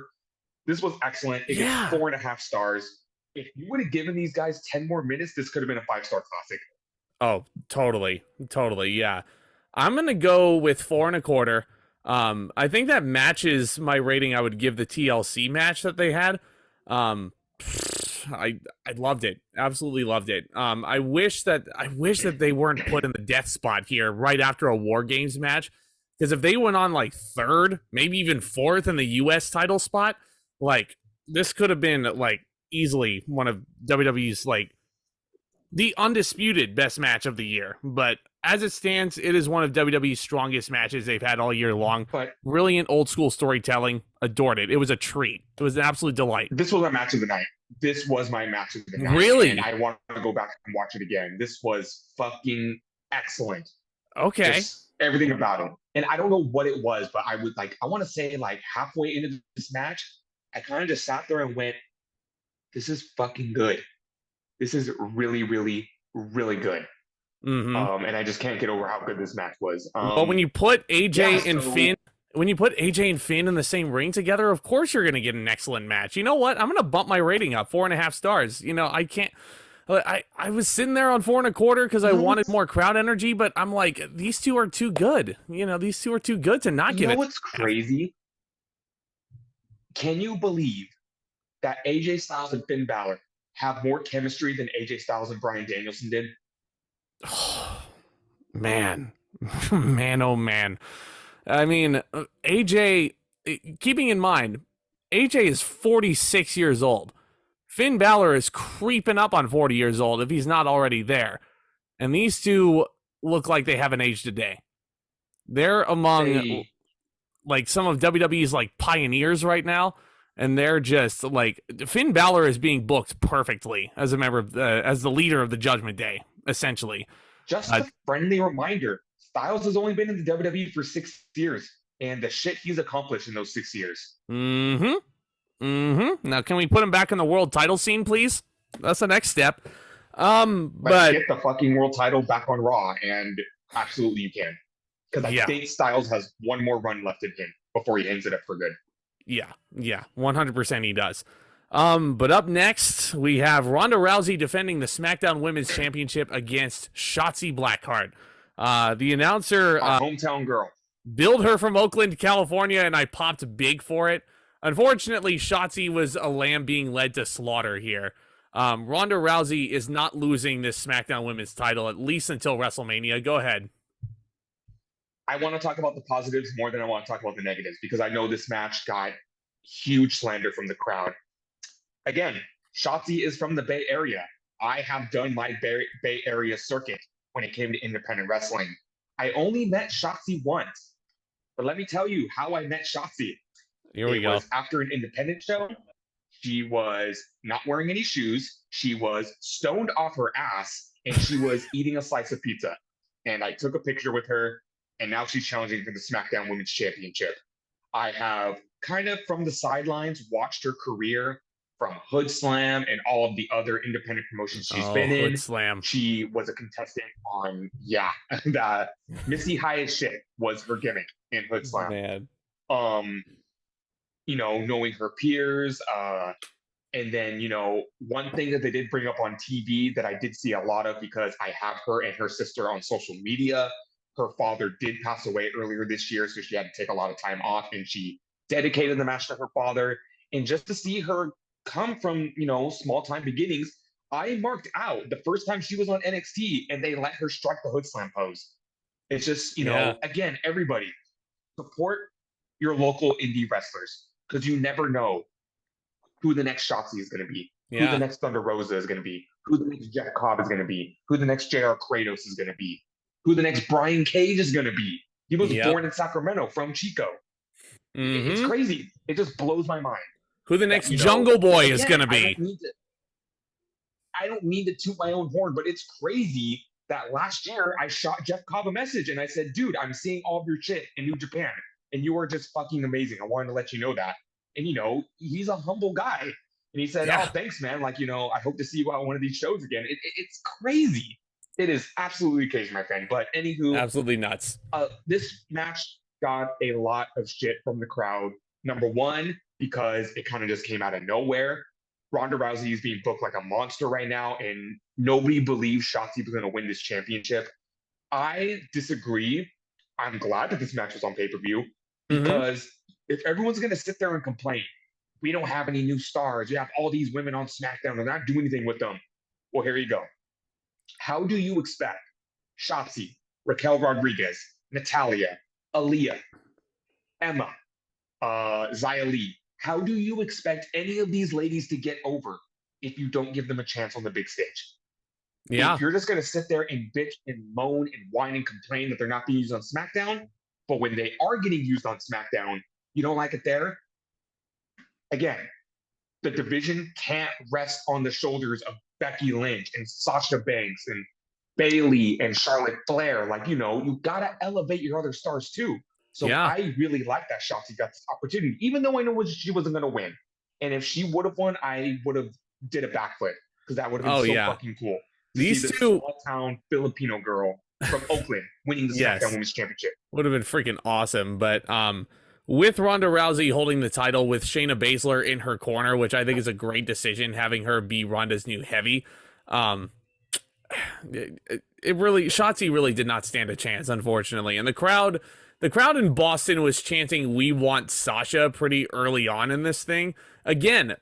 This was excellent. It gets 4.5 stars. If you would have given these guys 10 more minutes, this could have been a 5-star classic. Oh, totally. Totally, yeah. I'm going to go with 4.25. I think that matches my rating I would give the TLC match that they had. I loved it. Absolutely loved it. I wish that they weren't put in the death spot here right after a War Games match. Because if they went on like 3rd, maybe even 4th in the US title spot, like this could have been like easily one of WWE's like the undisputed best match of the year. But as it stands, it is one of WWE's strongest matches they've had all year long. But brilliant old school storytelling. Adored it. It was a treat. It was an absolute delight. This was my match of the night. This was my match of the night. Really? And I want to go back and watch it again. This was fucking excellent. Okay. Just everything about it. And I don't know what it was, but I want to say like halfway into this match, I kind of just sat there and went, this is fucking good. This is really, really, really good. Mm-hmm. And I just can't get over how good this match was. But when you put AJ and Finn in the same ring together, of course you're going to get an excellent match. You know what? I'm going to bump my rating up 4.5 stars. I can't. I was sitting there on 4.25 because I wanted more crowd energy, but I'm like, these two are too good. These two are too good to not give it. You know what's crazy? Can you believe that AJ Styles and Finn Bálor have more chemistry than AJ Styles and Bryan Danielson did? Oh, man. Man, oh man. I mean, AJ, keeping in mind, AJ is 46 years old. Finn Bálor is creeping up on 40 years old if he's not already there. And these two look like they haven't aged a day. They're among like some of WWE's like pioneers right now, and they're just like Finn Balor is being booked perfectly as a member of as the leader of the Judgment Day, essentially. Just a friendly reminder: Styles has only been in the WWE for 6 years, and the shit he's accomplished in those 6 years. Now, can we put him back in the world title scene, please? That's the next step. But get the fucking world title back on Raw, and absolutely you can. Because I think Styles has one more run left in him before he ends it up for good. Yeah, 100% he does. But up next, we have Ronda Rousey defending the SmackDown Women's Championship against Shotzi Blackheart. The announcer... Our hometown girl. Billed her from Oakland, California, and I popped big for it. Unfortunately, Shotzi was a lamb being led to slaughter here. Ronda Rousey is not losing this SmackDown Women's title, at least until WrestleMania. Go ahead. I want to talk about the positives more than I want to talk about the negatives, because I know this match got huge slander from the crowd. Again, Shotzi is from the Bay Area. I have done my Bay Area circuit when it came to independent wrestling. I only met Shotzi once, but let me tell you how I met Shotzi. Here we go. Was after an independent show. She was not wearing any shoes. She was stoned off her ass, and she was eating a slice of pizza. And I took a picture with her, and now she's challenging for the SmackDown Women's Championship. I have kind of from the sidelines watched her career from Hood Slam and all of the other independent promotions she's been in. Hood Slam. She was a contestant on, Missy High as Shit was her gimmick in Hood Slam. Man. Knowing her peers, and then, one thing that they did bring up on TV that I did see a lot of, because I have her and her sister on social media. Her father did pass away earlier this year, so she had to take a lot of time off, and she dedicated the match to her father. And just to see her come from, small time beginnings, I marked out the first time she was on NXT and they let her strike the Hood Slam pose. It's just, again, everybody support your local indie wrestlers, because you never know who the next Shotzi is going to be, who the next Thunder Rosa is going to be, who the next Jeff Cobb is going to be, who the next JR Kratos is going to be, who the next Brian Cage is going to be. He was born in Sacramento from Chico. It's crazy. It just blows my mind. Who the next Jungle Boy is going to be. I don't mean to toot my own horn, but it's crazy that last year I shot Jeff Cobb a message and I said, dude, I'm seeing all of your shit in New Japan, and you are just fucking amazing. I wanted to let you know that. And, he's a humble guy. And he said, oh, thanks, man. Like, I hope to see you out on one of these shows again. It's crazy. It is absolutely crazy, my friend. But anywho, absolutely nuts. This match got a lot of shit from the crowd. Number one, because it kind of just came out of nowhere. Ronda Rousey is being booked like a monster right now, and nobody believes Shotzi was going to win this championship. I disagree. I'm glad that this match was on pay-per-view, because if everyone's going to sit there and complain, we don't have any new stars, you have all these women on SmackDown, they're not doing anything with them. Well, here you go. How do you expect Shotzi, Raquel Rodriguez, Natalya, Aaliyah, Emma, Xia Li, how do you expect any of these ladies to get over if you don't give them a chance on the big stage? Yeah. If you're just going to sit there and bitch and moan and whine and complain that they're not being used on SmackDown, but when they are getting used on SmackDown, you don't like it there? Again, the division can't rest on the shoulders of Becky Lynch and Sasha Banks and Bayley and Charlotte Flair. Like, you got to elevate your other stars too. So I really like that Shotzi got this opportunity, even though I know she wasn't going to win. And if she would have won, I would have did a backflip, because that would have been fucking cool. These two small-town Filipino girl from Oakland winning the SmackDown Women's Championship would have been freaking awesome. But with Ronda Rousey holding the title with Shayna Baszler in her corner, which I think is a great decision, having her be Ronda's new heavy. Shotzi really did not stand a chance, unfortunately. And the crowd in Boston was chanting, "We want Sasha," pretty early on in this thing. Again,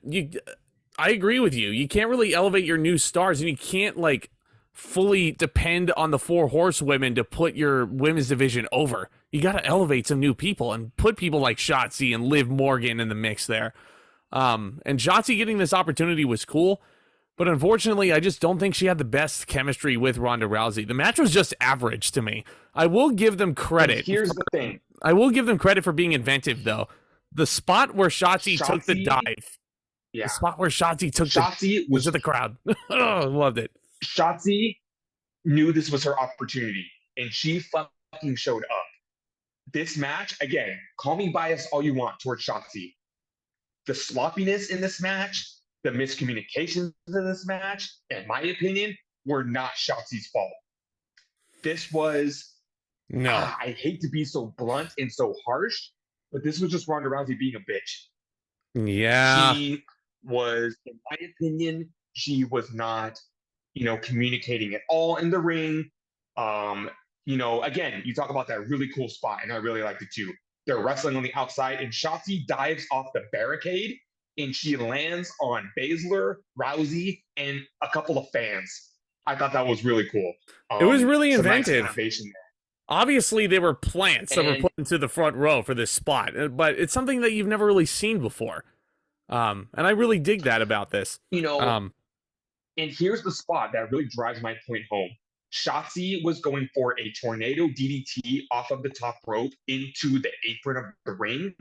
I agree with you. You can't really elevate your new stars, and you can't fully depend on the 4 horsewomen to put your women's division over. You got to elevate some new people and put people like Shotzi and Liv Morgan in the mix there. And Shotzi getting this opportunity was cool, but unfortunately, I just don't think she had the best chemistry with Ronda Rousey. The match was just average to me. I will give them credit. And here's the thing. I will give them credit for being inventive, though. The spot where Shotzi took the dive, yeah, the spot where Shotzi took Shotzi was into the crowd. Oh, loved it. Shotzi knew this was her opportunity, and she fucking showed up. This match, again, call me biased all you want towards Shotzi. The sloppiness in this match, the miscommunications in this match, in my opinion, were not Shotzi's fault. This was, No. I hate to be so blunt and so harsh, but this was just Ronda Rousey being a bitch. Yeah. She was, in my opinion, she was not, communicating at all in the ring. Again, you talk about that really cool spot, and I really liked it too. They're wrestling on the outside, and Shotzi dives off the barricade, and she lands on Baszler, Rousey, and a couple of fans. I thought that was really cool. It was really inventive. Nice Obviously, they were plants that were put into the front row for this spot, but it's something that you've never really seen before. And I really dig that about this. And here's the spot that really drives my point home. Shotzi was going for a tornado DDT off of the top rope into the apron of the ring,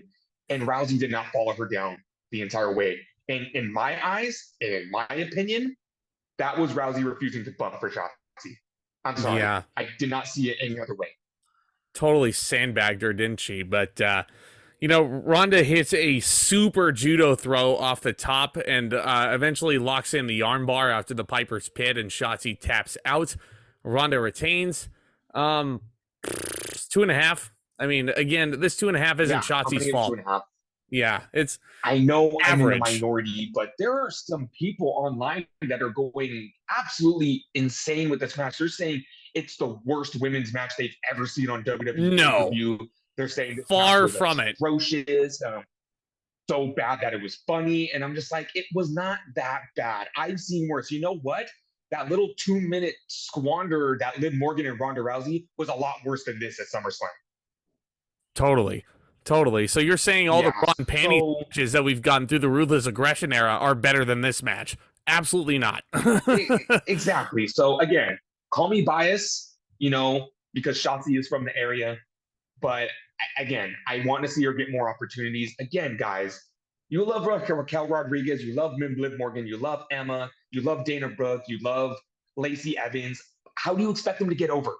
and Rousey did not follow her down the entire way. And in my eyes, and in my opinion, that was Rousey refusing to bump for Shotzi. I'm sorry. Yeah. I did not see it any other way. Totally sandbagged her, didn't she? But, Ronda hits a super judo throw off the top and eventually locks in the armbar after the Piper's Pit, and Shotzi taps out. Ronda retains. 2.5. I mean, again, this 2.5 isn't Shotzi's fault. 2.5. Yeah, it's I know average. I'm in the minority, but there are some people online that are going absolutely insane with this match. They're saying it's the worst women's match they've ever seen on WWE. No. They're saying this far from it. Atrocious, so bad that it was funny, and I'm just like, it was not that bad. I've seen worse. You know what? That little 2-minute squander that Liv Morgan and Ronda Rousey was a lot worse than this at SummerSlam. Totally. So you're saying all the raw and panty matches that we've gotten through the Ruthless Aggression era are better than this match? Absolutely not. Exactly. So again, call me biased, because Shotzi is from the area. But again, I want to see her get more opportunities. Again, guys, you love Raquel Rodriguez, you love Liv Morgan, you love Emma, you love Dana Brooke, you love Lacey Evans. How do you expect them to get over?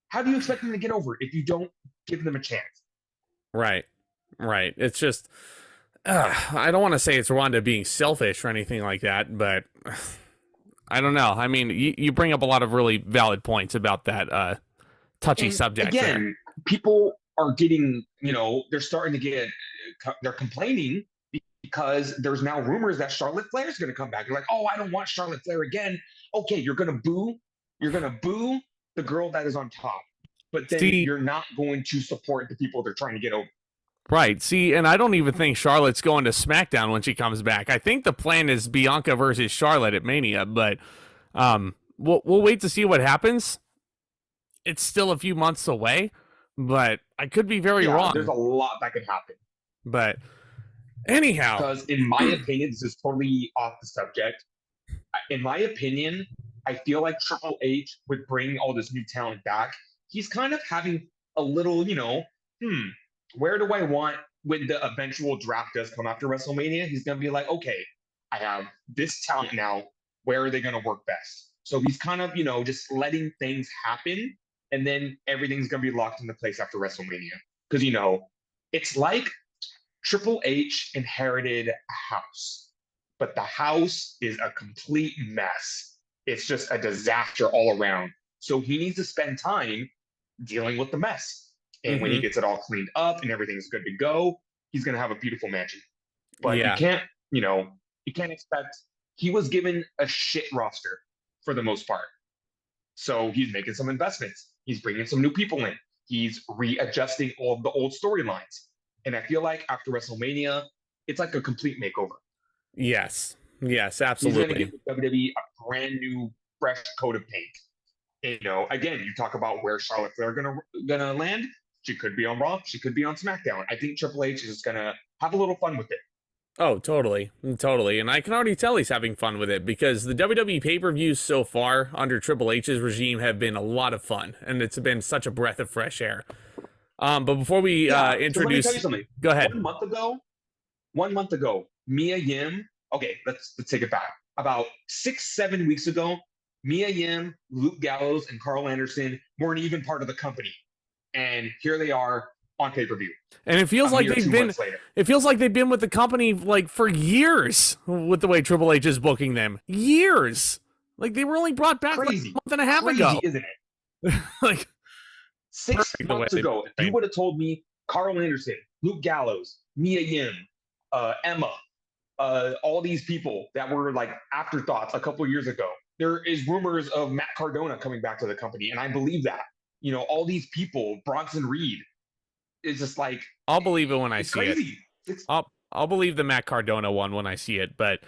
How do you expect them to get over if you don't give them a chance? Right. It's just, I don't want to say it's Ronda being selfish or anything like that, but I don't know. I mean, you bring up a lot of really valid points about that touchy subject. Again, people are getting, they're starting to get, they're complaining because there's now rumors that Charlotte Flair is going to come back. You're like, oh, I don't want Charlotte Flair again. Okay, you're going to boo the girl that is on top. But then you're not going to support the people they're trying to get over. Right. See, and I don't even think Charlotte's going to SmackDown when she comes back. I think the plan is Bianca versus Charlotte at Mania, but we'll wait to see what happens. It's still a few months away, but I could be very wrong. There's a lot that could happen. But anyhow. Because in my opinion, this is totally off the subject. In my opinion, I feel like Triple H would bring all this new talent back. He's kind of having a little, where do I want when the eventual draft does come after WrestleMania? He's going to be like, okay, I have this talent now. Where are they going to work best? So he's kind of, just letting things happen. And then everything's going to be locked into place after WrestleMania. Because, it's like Triple H inherited a house. But the house is a complete mess. It's just a disaster all around. So he needs to spend time dealing with the mess. And when he gets it all cleaned up and everything's good to go, he's going to have a beautiful mansion. But you can't expect, he was given a shit roster for the most part. So he's making some investments. He's bringing some new people in. He's readjusting all of the old storylines. And I feel like after WrestleMania, it's like a complete makeover. Yes, absolutely. He's going to give the WWE a brand new, fresh coat of paint. Again, you talk about where Charlotte Flair gonna land. She could be on Raw. She could be on SmackDown. I think Triple H is gonna have a little fun with it. Oh, totally. And I can already tell he's having fun with it because the WWE pay-per-views so far under Triple H's regime have been a lot of fun, and it's been such a breath of fresh air. But before we introduce, so let me tell you something. Go ahead. 1 month ago, Mia Yim. Okay, let's take it back. About 6-7 weeks ago, Mia Yim, Luke Gallows, and Carl Anderson weren't even part of the company, and here they are on pay-per-view. And it feels like they've been. It feels like they've been with the company like for years. With the way Triple H is booking them, years. Like they were only brought back like a month and a half ago, isn't it? Like 6 months ago, if you would have told me Carl Anderson, Luke Gallows, Mia Yim, Emma, all these people that were like afterthoughts a couple years ago. There is rumors of Matt Cardona coming back to the company, and I believe that. You know, all these people, Bronson Reed, is just like I'll believe it when I see crazy. it. I'll believe the Matt Cardona one when I see it. But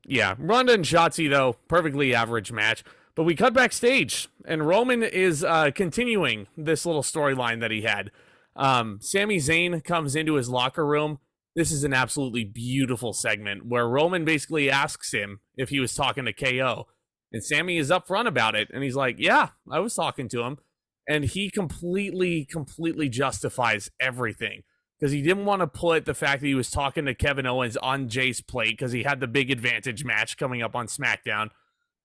yeah, Ronda and Shotzi though, perfectly average match. But we cut backstage, and Roman is continuing this little storyline that he had. Sami Zayn comes into his locker room. This is an absolutely beautiful segment where Roman basically asks him if he was talking to KO. And Sami is upfront about it. And he's like, yeah, I was talking to him. And he completely justifies everything. Because he didn't want to put the fact that he was talking to Kevin Owens on Jay's plate because he had the big advantage match coming up on SmackDown.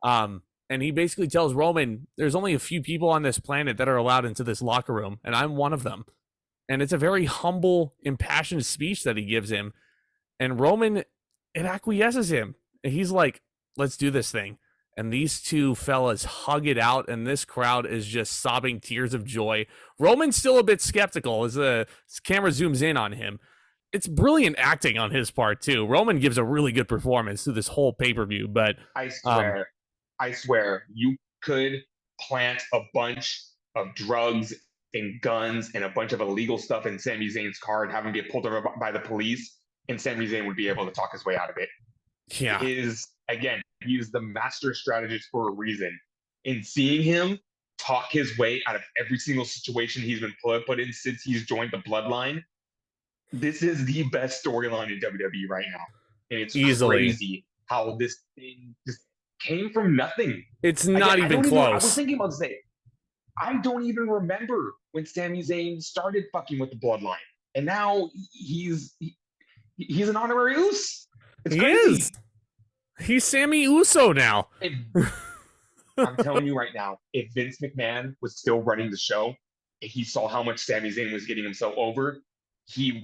And he basically tells Roman, there's only a few people on this planet that are allowed into this locker room, and I'm one of them. And it's a very humble, impassioned speech that he gives him. And Roman, it acquiesces him. And he's like, let's do this thing. And these two fellas hug it out, and this crowd is just sobbing tears of joy. Roman's still a bit skeptical as the camera zooms in on him. It's brilliant acting on his part, too. Roman gives a really good performance through this whole pay-per-view, but I swear, you could plant a bunch of drugs and guns and a bunch of illegal stuff in Sami Zayn's car and have him get pulled over by the police, and Sami Zayn would be able to talk his way out of it. Yeah. He is the master strategist for a reason. In seeing him talk his way out of every single situation he's been put in since he's joined the Bloodline, this is the best storyline in WWE right now. And it's crazy how this thing just came from nothing. It's not even close. I was thinking about this. I don't even remember when Sami Zayn started fucking with the Bloodline, and now he's an honorary Uso. It's crazy. He's Sammy Uso now. I'm telling you right now, if Vince McMahon was still running the show, and he saw how much Sami Zayn was getting himself over, Sami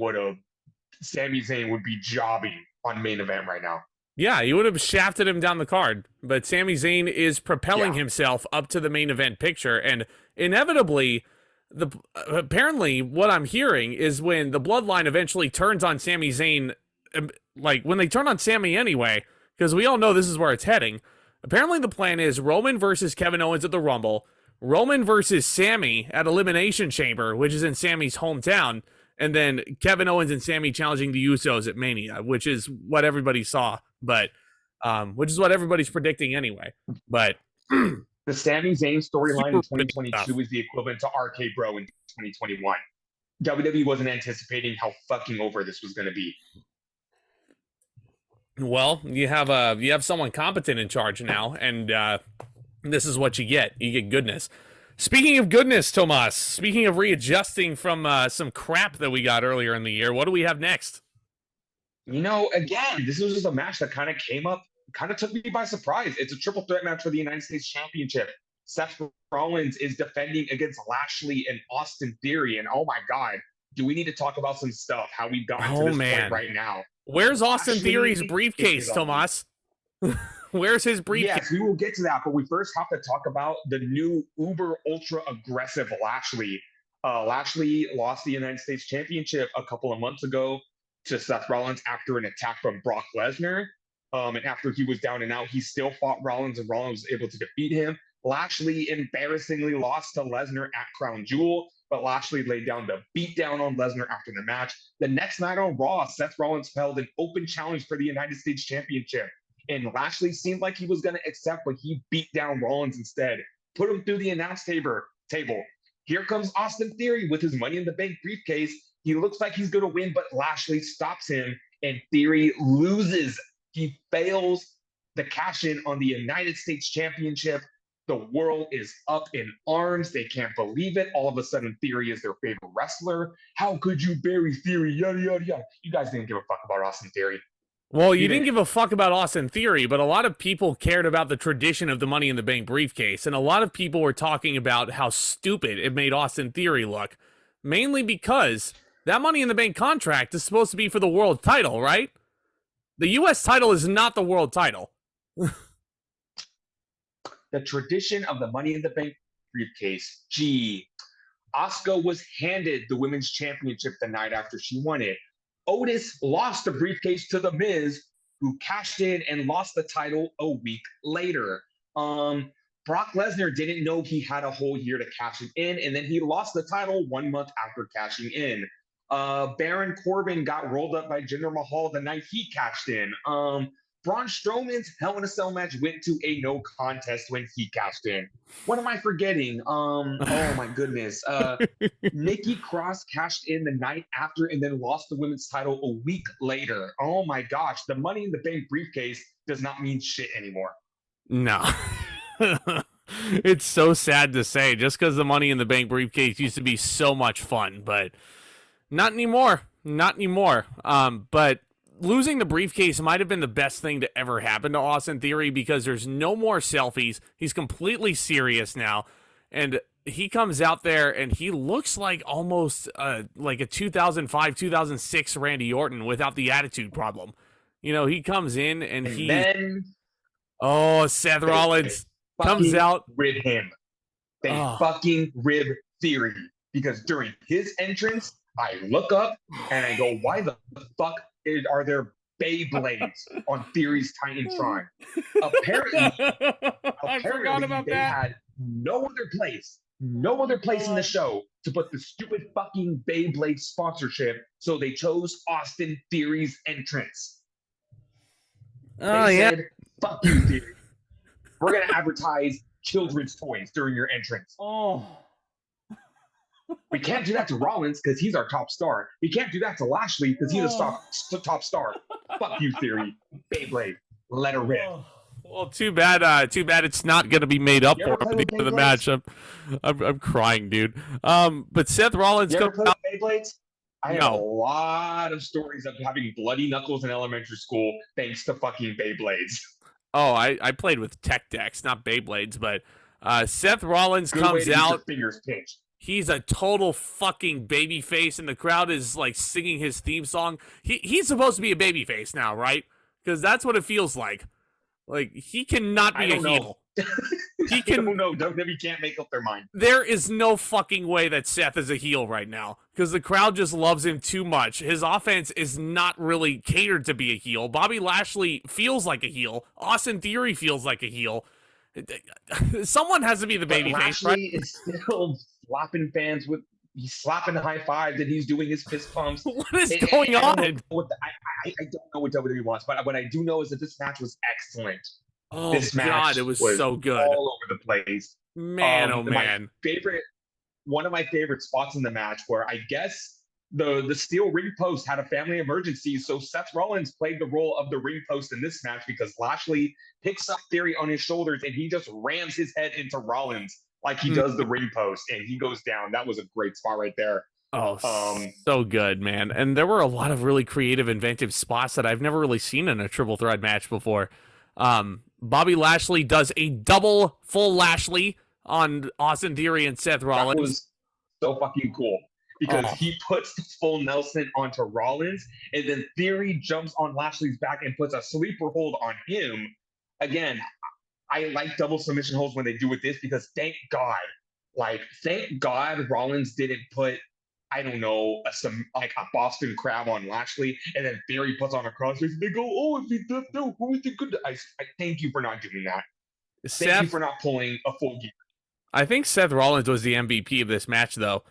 Zayn would be jobbing on main event right now. Yeah, he would have shafted him down the card. But Sami Zayn is propelling himself up to the main event picture. And inevitably, apparently what I'm hearing is when the Bloodline eventually turns on Sami Zayn, like when they turn on Sami anyway, because we all know this is where it's heading. Apparently the plan is Roman versus Kevin Owens at the Rumble, Roman versus Sami at Elimination Chamber, which is in Sami's hometown, and then Kevin Owens and Sami challenging the Usos at Mania, which is what everybody saw, but which is what everybody's predicting anyway. But the Sami Zayn storyline in 2022 is the equivalent to RK Bro in 2021. WWE wasn't anticipating how fucking over this was going to be. Well, you have someone competent in charge now, and this is what you get. You get goodness. Speaking of goodness, Tomas, speaking of readjusting from some crap that we got earlier in the year, what do we have next? You know, again, this was just a match that kind of came up, kind of took me by surprise. It's a triple threat match for the United States Championship. Seth Rollins is defending against Lashley and Austin Theory, and oh my God, do we need to talk about some stuff, how we've gotten to this point right now. Where's Austin Theory's briefcase, Tomas? Where's his briefcase? Yes, we will get to that, but we first have to talk about the new uber ultra aggressive Lashley. Lashley lost the United States Championship a couple of months ago to Seth Rollins after an attack from Brock Lesnar. And after he was down and out, he still fought Rollins, and Rollins was able to defeat him. Lashley embarrassingly lost to Lesnar at Crown Jewel, but Lashley laid down the beatdown on Lesnar after the match. The next night on Raw, Seth Rollins held an open challenge for the United States Championship. And Lashley seemed like he was going to accept, but he beat down Rollins instead, put him through the announce table. Here comes Austin Theory with his Money in the Bank briefcase. He looks like he's going to win, but Lashley stops him, and Theory loses. He fails the cash in on the United States Championship. The world is up in arms. They can't believe it. All of a sudden, Theory is their favorite wrestler. How could you bury Theory? Yada, yada, yada. You guys didn't give a fuck about Austin Theory. Well, you didn't give a fuck about Austin Theory, but a lot of people cared about the tradition of the Money in the Bank briefcase, and a lot of people were talking about how stupid it made Austin Theory look, mainly because that Money in the Bank contract is supposed to be for the world title, right? The U.S. title is not the world title. The tradition of the Money in the Bank briefcase. Gee, Asuka was handed the women's championship the night after she won it. Otis lost the briefcase to The Miz, who cashed in and lost the title a week later. Brock Lesnar didn't know he had a whole year to cash it in, and then he lost the title 1 month after cashing in. Baron Corbin got rolled up by Jinder Mahal the night he cashed in. Braun Strowman's Hell in a Cell match went to a no contest when he cashed in. What am I forgetting? Oh my goodness. Nikki Cross cashed in the night after and then lost the women's title a week later. Oh my gosh. The Money in the Bank briefcase does not mean shit anymore. No. It's so sad to say, just because the Money in the Bank briefcase used to be so much fun, but not anymore. Not anymore. But losing the briefcase might have been the best thing to ever happen to Austin Theory, because there's no more selfies. He's completely serious now. And he comes out there and he looks like almost like a 2005, 2006 Randy Orton without the attitude problem. You know, he comes in and Seth Rollins comes out. Rib him. They fucking rib Theory. Because during his entrance, I look up and I go, why the fuck are there Beyblades on Theory's Titantron? Apparently I forgot about they that. had no other place in the show to put the stupid fucking Beyblade sponsorship, so they chose Austin Theory's entrance. They said, fuck you, Theory. We're going to advertise children's toys during your entrance. We can't do that to Rollins because he's our top star. We can't do that to Lashley because he's a top star. Fuck you, Theory. Beyblade. Let her rip. Well, too bad. It's not going to be made up for at the end of the match. I'm crying, dude. But Seth Rollins comes out. Beyblades? I have a lot of stories of having bloody knuckles in elementary school thanks to fucking Beyblades. Oh, I played with Tech Decks, not Beyblades, but Seth Rollins comes out. Fingers pinched. He's a total fucking babyface, and the crowd is like singing his theme song. He's supposed to be a babyface now, right? Because that's what it feels like. Like, he cannot be a heel. He can. No, WWE can't make up their mind. There is no fucking way that Seth is a heel right now, because the crowd just loves him too much. His offense is not really catered to be a heel. Bobby Lashley feels like a heel. Austin Theory feels like a heel. Someone has to be the babyface, right? Lashley is still slapping fans with. He's slapping high fives and he's doing his fist pumps. What is going on? I don't know what WWE wants, but what I do know is that this match was excellent. Oh, this match it was so good. All over the place. Man, oh man. One of my favorite spots in the match where I guess the steel ring post had a family emergency, so Seth Rollins played the role of the ring post in this match because Lashley picks up Theory on his shoulders and he just rams his head into Rollins like he does the ring post, and he goes down. That was a great spot right there. Oh, so good, man. And there were a lot of really creative, inventive spots that I've never really seen in a triple threat match before. Bobby Lashley does a double full Lashley on Austin Theory and Seth Rollins. That was so fucking cool because he puts the full Nelson onto Rollins, and then Theory jumps on Lashley's back and puts a sleeper hold on him. Again, I like double submission holds when they do with this because thank God Rollins didn't put, I don't know, a Boston Crab on Lashley, and then Theory puts on a crossface, and they go, if he did no, who is the good? I thank you for not doing that. Thank you for not pulling a full gear. I think Seth Rollins was the MVP of this match, though,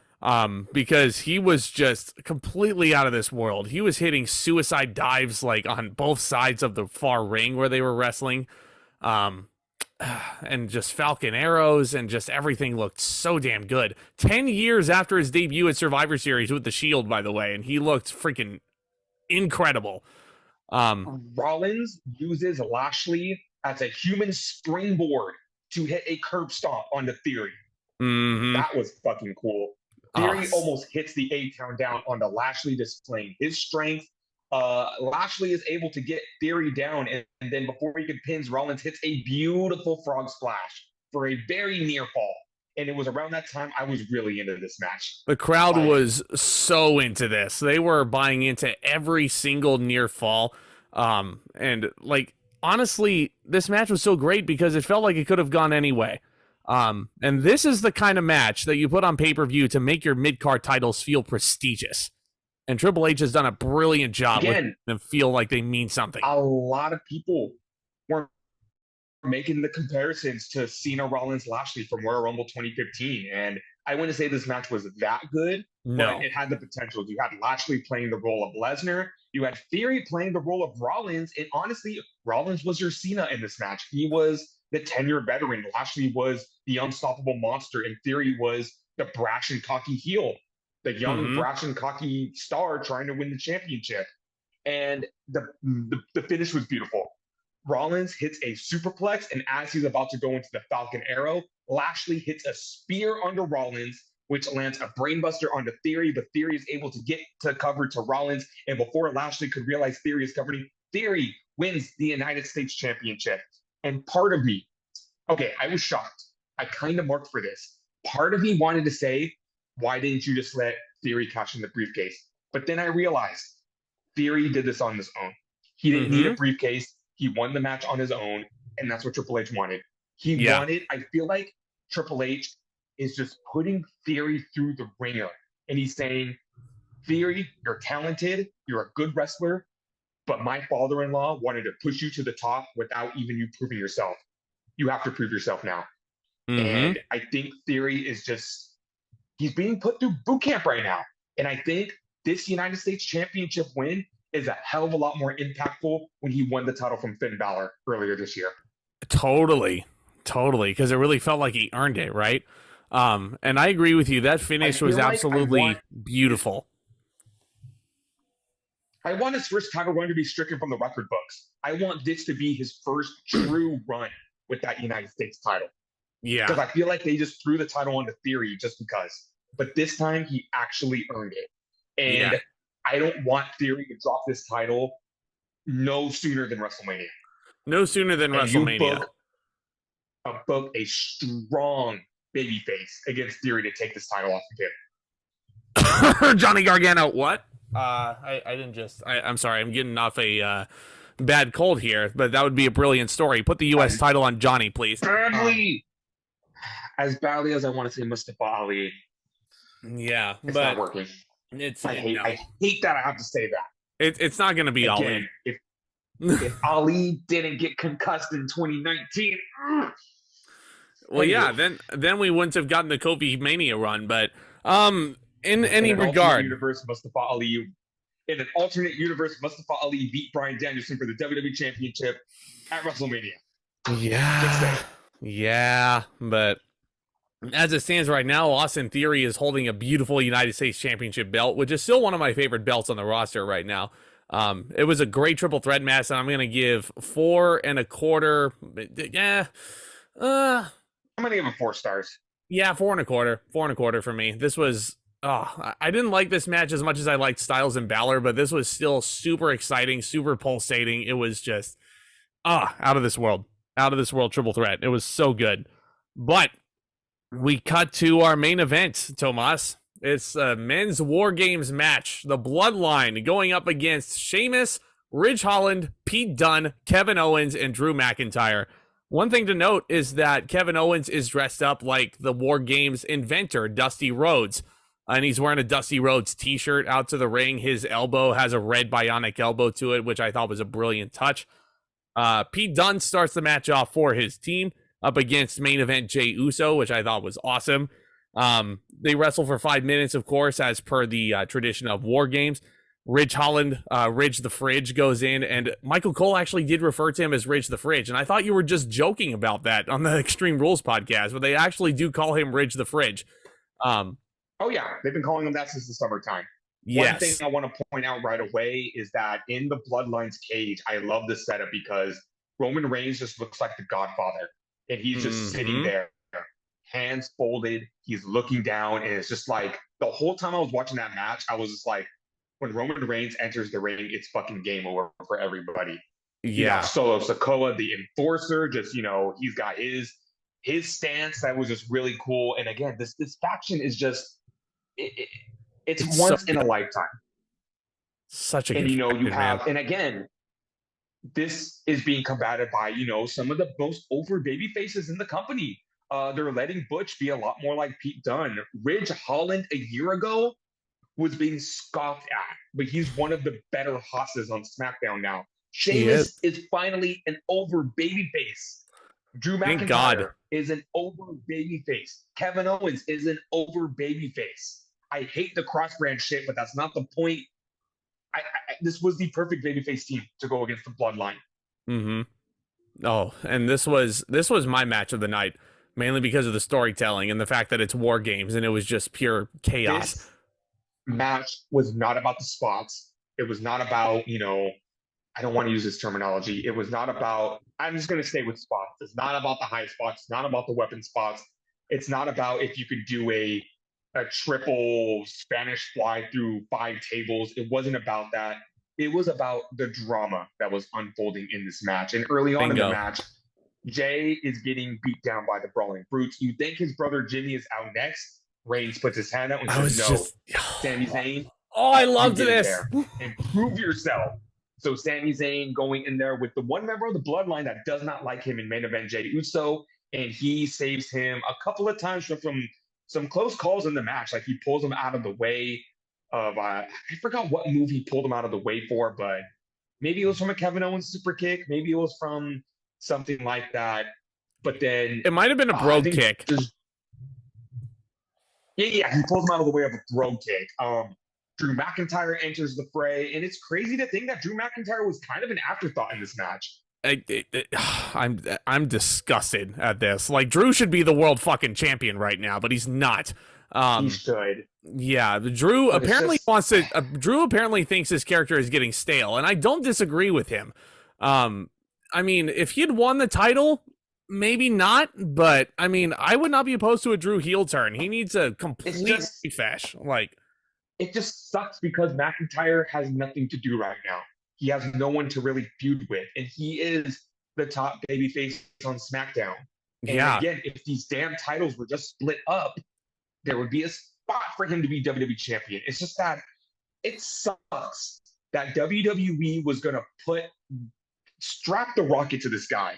because he was just completely out of this world. He was hitting suicide dives like on both sides of the far ring where they were wrestling. And just Falcon arrows and just everything looked so damn good. 10 years after his debut at Survivor Series with the Shield, by the way, and he looked freaking incredible. Rollins uses Lashley as a human springboard to hit a curb stomp on the Theory. Mm-hmm. That was fucking cool. Theory almost hits the 8-count down on the Lashley, displaying his strength. Lashley is able to get Theory down, and then before he can pins, Rollins hits a beautiful frog splash for a very near fall. And it was around that time I was really into this match. The crowd was so into this. They were buying into every single near fall. And like, honestly, this match was so great because it felt like it could have gone any way. And this is the kind of match that you put on pay-per-view to make your mid-card titles feel prestigious. And Triple H has done a brilliant job with them feel like they mean something. A lot of people were making the comparisons to Cena, Rollins, Lashley from Royal Rumble 2015. And I wouldn't say this match was that good, but it had the potential. You had Lashley playing the role of Lesnar. You had Theory playing the role of Rollins. And honestly, Rollins was your Cena in this match. He was the tenured veteran. Lashley was the unstoppable monster. And Theory was the brash and cocky heel, the young brash and cocky star trying to win the championship. And the finish was beautiful. Rollins hits a superplex, and as he's about to go into the Falcon Arrow, Lashley hits a spear under Rollins, which lands a brainbuster onto Theory, but Theory is able to get to cover to Rollins, and before Lashley could realize Theory is covering, Theory wins the United States Championship. And part of me, okay, I was shocked. I kind of marked for this. Part of me wanted to say, why didn't you just let Theory cash in the briefcase? But then I realized Theory did this on his own. He didn't need a briefcase. He won the match on his own, and that's what Triple H wanted. He wanted, I feel like Triple H is just putting Theory through the ringer, and he's saying, Theory, you're talented, you're a good wrestler, but my father-in-law wanted to push you to the top without even you proving yourself. You have to prove yourself now. And I think Theory is just, he's being put through boot camp right now. And I think this United States Championship win is a hell of a lot more impactful when he won the title from Finn Bálor earlier this year. Totally. Because it really felt like he earned it, right? And I agree with you. That finish was absolutely beautiful. I want his first title run to be stricken from the record books. I want this to be his first true run with that United States title. Yeah. Because I feel like they just threw the title onto Theory just because. But this time, he actually earned it. And I don't want Theory to drop this title no sooner than WrestleMania. No sooner than WrestleMania. Book a strong babyface against Theory to take this title off of him. Johnny Gargano, what? I'm sorry, I'm getting off a bad cold here, but that would be a brilliant story. Put the U.S. title on Johnny, please. As badly as I want to say Mustafa Ali. Yeah, it's not working. I hate that I have to say that. It's not going to be Ali. If Ali didn't get concussed in 2019. Well, yeah, then we wouldn't have gotten the Kofi Mania run, but in any regard. In an alternate universe, Mustafa Ali beat Bryan Danielson for the WWE Championship at WrestleMania. Yeah, but as it stands right now, Austin Theory is holding a beautiful United States Championship belt, which is still one of my favorite belts on the roster right now. It was a great triple threat match, and I'm going to give 4 1/4. I'm going to give him 4 stars. Yeah, 4 1/4. 4 1/4 for me. This was, I didn't like this match as much as I liked Styles and Bálor, but this was still super exciting, super pulsating. It was just, out of this world. Out of this world triple threat. It was so good. But we cut to our main event, Tomas. It's a men's War Games match. The Bloodline going up against Sheamus, Ridge Holland, Pete Dunne, Kevin Owens, and Drew McIntyre. One thing to note is that Kevin Owens is dressed up like the War Games inventor, Dusty Rhodes. And he's wearing a Dusty Rhodes t-shirt out to the ring. His elbow has a red bionic elbow to it, which I thought was a brilliant touch. Pete Dunne starts the match off for his team up against main event Jey Uso, which I thought was awesome. They wrestle for 5 minutes, of course, as per the tradition of War Games. Ridge Holland, Ridge the Fridge, goes in, and Michael Cole actually did refer to him as Ridge the Fridge, and I thought you were just joking about that on the Extreme Rules podcast, but they actually do call him Ridge the Fridge. Oh yeah, they've been calling him that since the summertime. Yes. One thing I want to point out right away is that in the Bloodline's cage, I love this setup because Roman Reigns just looks like the Godfather. and he's just sitting there, hands folded. He's looking down, and it's just like the whole time I was watching that match, I was just like, when Roman Reigns enters the ring, it's fucking game over for everybody. You got Solo Sikoa, the enforcer, just, you know, he's got his stance that was just really cool. And again, this faction is just it's once in a lifetime. Such a and good you know faction, you have man. and again, this is being combated by, you know, some of the most over baby faces in the company. They're letting Butch be a lot more like Pete Dunne. Ridge Holland a year ago was being scoffed at, but he's one of the better hosses on SmackDown now. Sheamus is finally an over babyface. Drew Thank God. McIntyre is an over babyface. Kevin Owens is an over babyface. I hate the cross-brand shit, but that's not the point. This was the perfect babyface team to go against the Bloodline. Oh, and this was my match of the night, mainly because of the storytelling and the fact that it's War Games and it was just pure chaos. This match was not about the spots. It was not about, you know, I don't want to use this terminology. It was not about, I'm just going to stay with spots. It's not about the high spots. It's not about the weapon spots. It's not about if you could do a triple Spanish fly through 5 tables. It wasn't about that. It was about the drama that was unfolding in this match. And early on in the match, Jay is getting beat down by the Brawling Brutes. You think his brother Jimmy is out next. Reigns puts his hand out and says, no, Sami Zayn. Oh, I loved this. And prove yourself. So Sami Zayn going in there with the one member of the Bloodline that does not like him in main event, Jey Uso, and he saves him a couple of times from some close calls in the match. Like he pulls him out of the way of, I forgot what move he pulled him out of the way for, but maybe it was from a Kevin Owens super kick. Maybe it was from something like that. But then it might have been a bro kick. Yeah, he pulls him out of the way of a bro kick. Drew McIntyre enters the fray, and it's crazy to think that Drew McIntyre was kind of an afterthought in this match. I'm disgusted at this. Like, Drew should be the world fucking champion right now, but he's not. He should. Yeah, Drew apparently wants to. Drew apparently thinks his character is getting stale, and I don't disagree with him. I mean, if he had won the title, maybe not, but I mean, I would not be opposed to a Drew heel turn. He needs a complete refresh. Like, it just sucks because McIntyre has nothing to do right now. He has no one to really feud with, and he is the top babyface on SmackDown. And again, if these damn titles were just split up, there would be a spot for him to be WWE champion. It's just that it sucks that WWE was going to strap the rocket to this guy.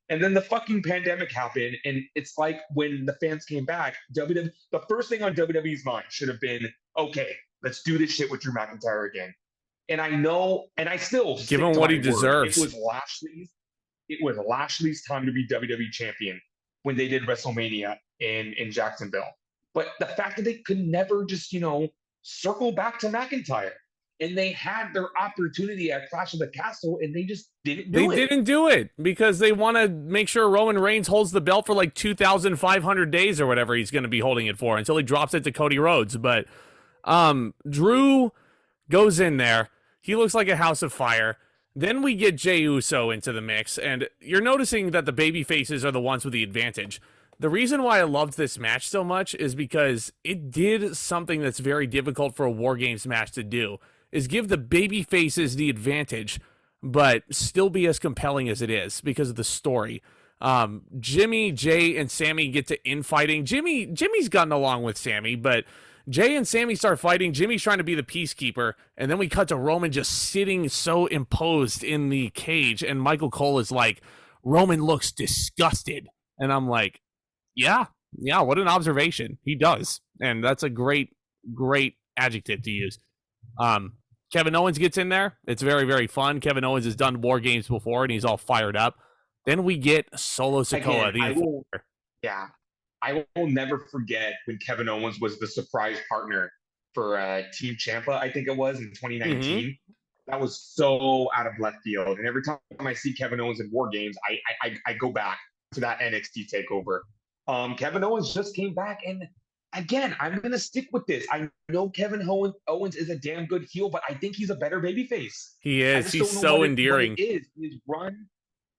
And then the fucking pandemic happened, and it's like when the fans came back, the first thing on WWE's mind should have been, okay, let's do this shit with Drew McIntyre again. And I know, and I still give him what he deserves. It was Lashley's time to be WWE champion when they did WrestleMania in Jacksonville. But the fact that they could never just, you know, circle back to McIntyre. And they had their opportunity at Clash of the Castle, and they just didn't do it. They didn't do it because they want to make sure Roman Reigns holds the belt for like 2,500 days or whatever he's going to be holding it for until he drops it to Cody Rhodes. But Drew goes in there. He looks like a house of fire. Then we get Jey Uso into the mix, and you're noticing that the baby faces are the ones with the advantage. The reason why I loved this match so much is because it did something that's very difficult for a War Games match to do, is give the baby faces the advantage, but still be as compelling as it is because of the story. Jimmy, Jay, and Sammy get to infighting. Jimmy's gotten along with Sammy, but Jay and Sammy start fighting. Jimmy's trying to be the peacekeeper, and then we cut to Roman just sitting so imposed in the cage, and Michael Cole is like, Roman looks disgusted. And I'm like, yeah, what an observation. He does. And that's a great adjective to use. Kevin Owens gets in there. It's very, very fun. Kevin Owens has done War Games before, and he's all fired up. Then we get Solo Sikoa. I will never forget when Kevin Owens was the surprise partner for Team Ciampa, I think it was, in 2019. That was so out of left field. And every time I see Kevin Owens in War Games, I go back to that NXT takeover. Kevin Owens just came back, and again, I'm going to stick with this. I know Kevin Owens is a damn good heel, but I think he's a better babyface. He is. He's so endearing. His run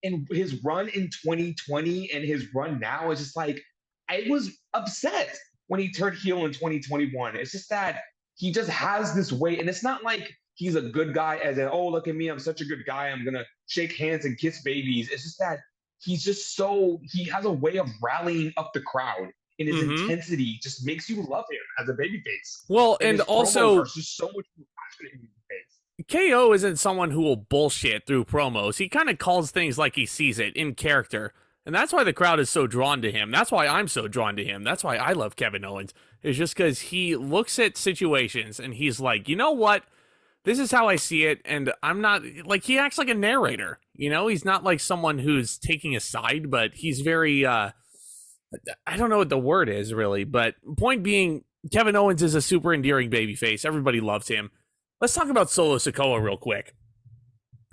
And his run in 2020 and his run now is just like, I was upset when he turned heel in 2021. It's just that he just has this way, and it's not like he's a good guy as in, oh, look at me, I'm such a good guy, I'm gonna shake hands and kiss babies. It's just that he has a way of rallying up the crowd, and his intensity just makes you love him as a babyface. Well, and also just so much more passionate in his face. KO isn't someone who will bullshit through promos. He kind of calls things like he sees it in character. And that's why the crowd is so drawn to him. That's why I'm so drawn to him. That's why I love Kevin Owens. It's just because he looks at situations and he's like, you know what? This is how I see it. And I'm not, like, he acts like a narrator. You know, he's not like someone who's taking a side, but he's very, I don't know what the word is really. But point being, Kevin Owens is a super endearing babyface. Everybody loves him. Let's talk about Solo Sikoa real quick.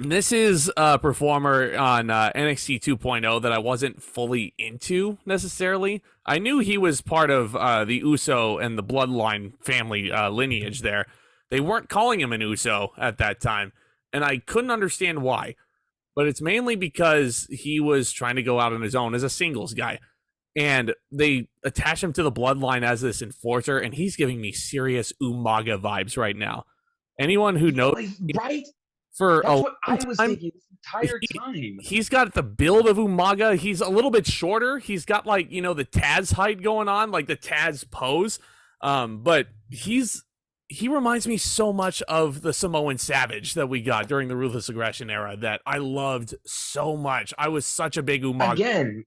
This is a performer on NXT 2.0 that I wasn't fully into necessarily. I knew he was part of the Uso and the Bloodline family lineage there. They weren't calling him an Uso at that time, and I couldn't understand why. But it's mainly because he was trying to go out on his own as a singles guy. And they attach him to the Bloodline as this enforcer, and he's giving me serious Umaga vibes right now. Anyone who knows, right? For That's a what I was thinking this entire time. He's got the build of Umaga. He's a little bit shorter. He's got, like, you know, the Taz height going on, like the Taz pose. But he reminds me so much of the Samoan Savage that we got during the Ruthless Aggression era that I loved so much. I was such a big Umaga. Again,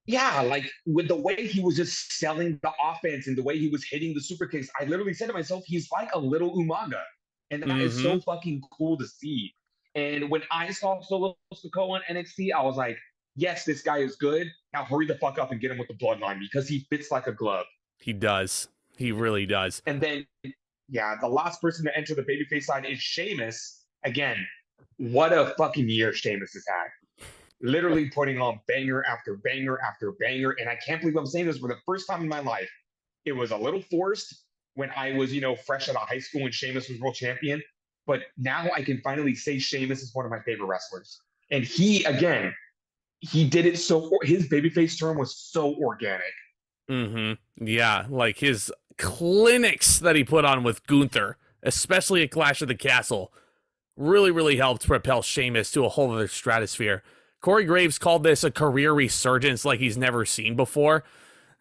yeah, like with the way he was just selling the offense and the way he was hitting the super kicks, I literally said to myself, he's like a little Umaga. And that is so fucking cool to see. And when I saw Solo Sikoa on NXT, I was like, yes, this guy is good. Now hurry the fuck up and get him with the Bloodline because he fits like a glove. He does. He really does. And then, yeah, the last person to enter the babyface side is Sheamus. Again, what a fucking year Sheamus has had. Literally putting on banger after banger after banger. And I can't believe I'm saying this for the first time in my life. It was a little forced when I was, you know, fresh out of high school and Sheamus was world champion. But now I can finally say Sheamus is one of my favorite wrestlers. And he, again, he did it so, his babyface turn was so organic. Yeah, like his clinics that he put on with Gunther, especially at Clash of the Castle, really, really helped propel Sheamus to a whole other stratosphere. Corey Graves called this a career resurgence like he's never seen before.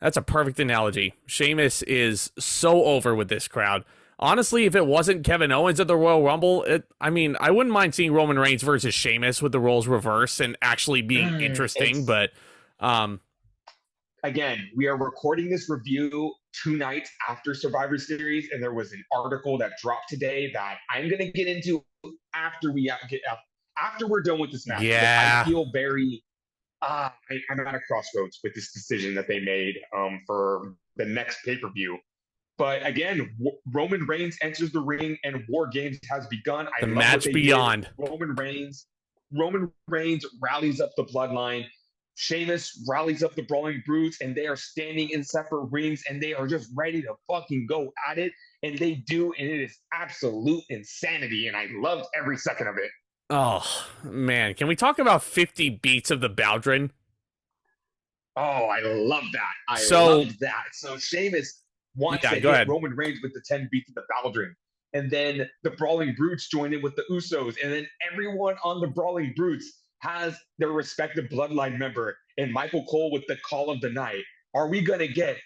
That's a perfect analogy. Sheamus is so over with this crowd. Honestly, if it wasn't Kevin Owens at the Royal Rumble, I wouldn't mind seeing Roman Reigns versus Sheamus with the roles reversed and actually being interesting, but... Again, we are recording this review 2 nights after Survivor Series, and there was an article that dropped today that I'm going to get into after we're done with this match. Yeah. I feel very... I'm at a crossroads with this decision that they made for the next pay-per-view. But again, Roman Reigns enters the ring and War Games has begun. The match beyond. Roman Reigns rallies up the Bloodline. Sheamus rallies up the Brawling Brutes, and they are standing in separate rings, and they are just ready to fucking go at it. And they do, and it is absolute insanity, and I loved every second of it. Oh, man. Can we talk about 50 beats of the Baldrin? Oh, I love that. I love that. So Sheamus wants to hit Roman Reigns with the 10 beats of the Baldrin. And then the Brawling Brutes join in with the Usos. And then everyone on the Brawling Brutes has their respective Bloodline member. And Michael Cole with the Call of the Night. Are we going to get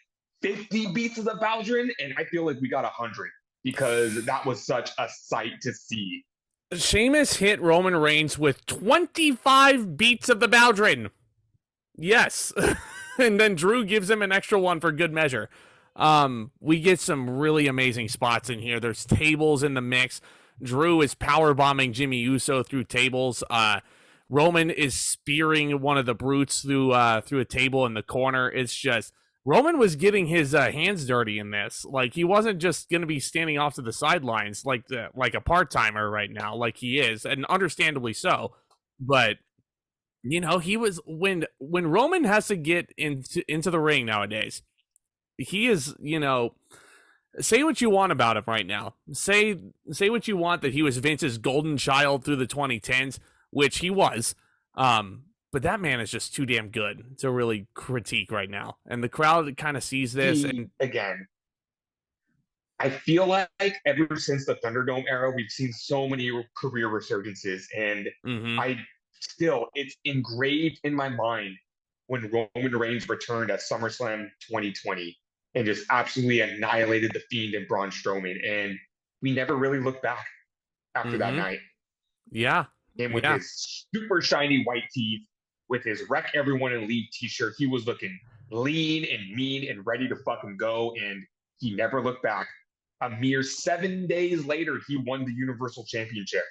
50 beats of the Baldrin? And I feel like we got 100 because that was such a sight to see. Sheamus hit Roman Reigns with 25 beats of the Baldrin. Yes. And then Drew gives him an extra one for good measure. We get some really amazing spots in here. There's tables in the mix. Drew is power bombing Jimmy Uso through tables. Roman is spearing one of the brutes through a table in the corner. It's just Roman was getting his hands dirty in this. Like, he wasn't just going to be standing off to the sidelines like a part-timer right now, like he is, and understandably so. But, you know, he was when Roman has to get into the ring nowadays, he is, you know, say what you want about him right now. Say what you want that he was Vince's golden child through the 2010s, which he was. But that man is just too damn good to really critique right now. And the crowd kind of sees this. And again, I feel like ever since the Thunderdome era, we've seen so many career resurgences. And it's engraved in my mind when Roman Reigns returned at SummerSlam 2020 and just absolutely annihilated The Fiend and Braun Strowman. And we never really looked back after that night. Yeah. And with his super shiny white teeth, with his Wreck Everyone and Leave t-shirt, he was looking lean and mean and ready to fucking go. And he never looked back. A mere 7 days later, he won the Universal Championship.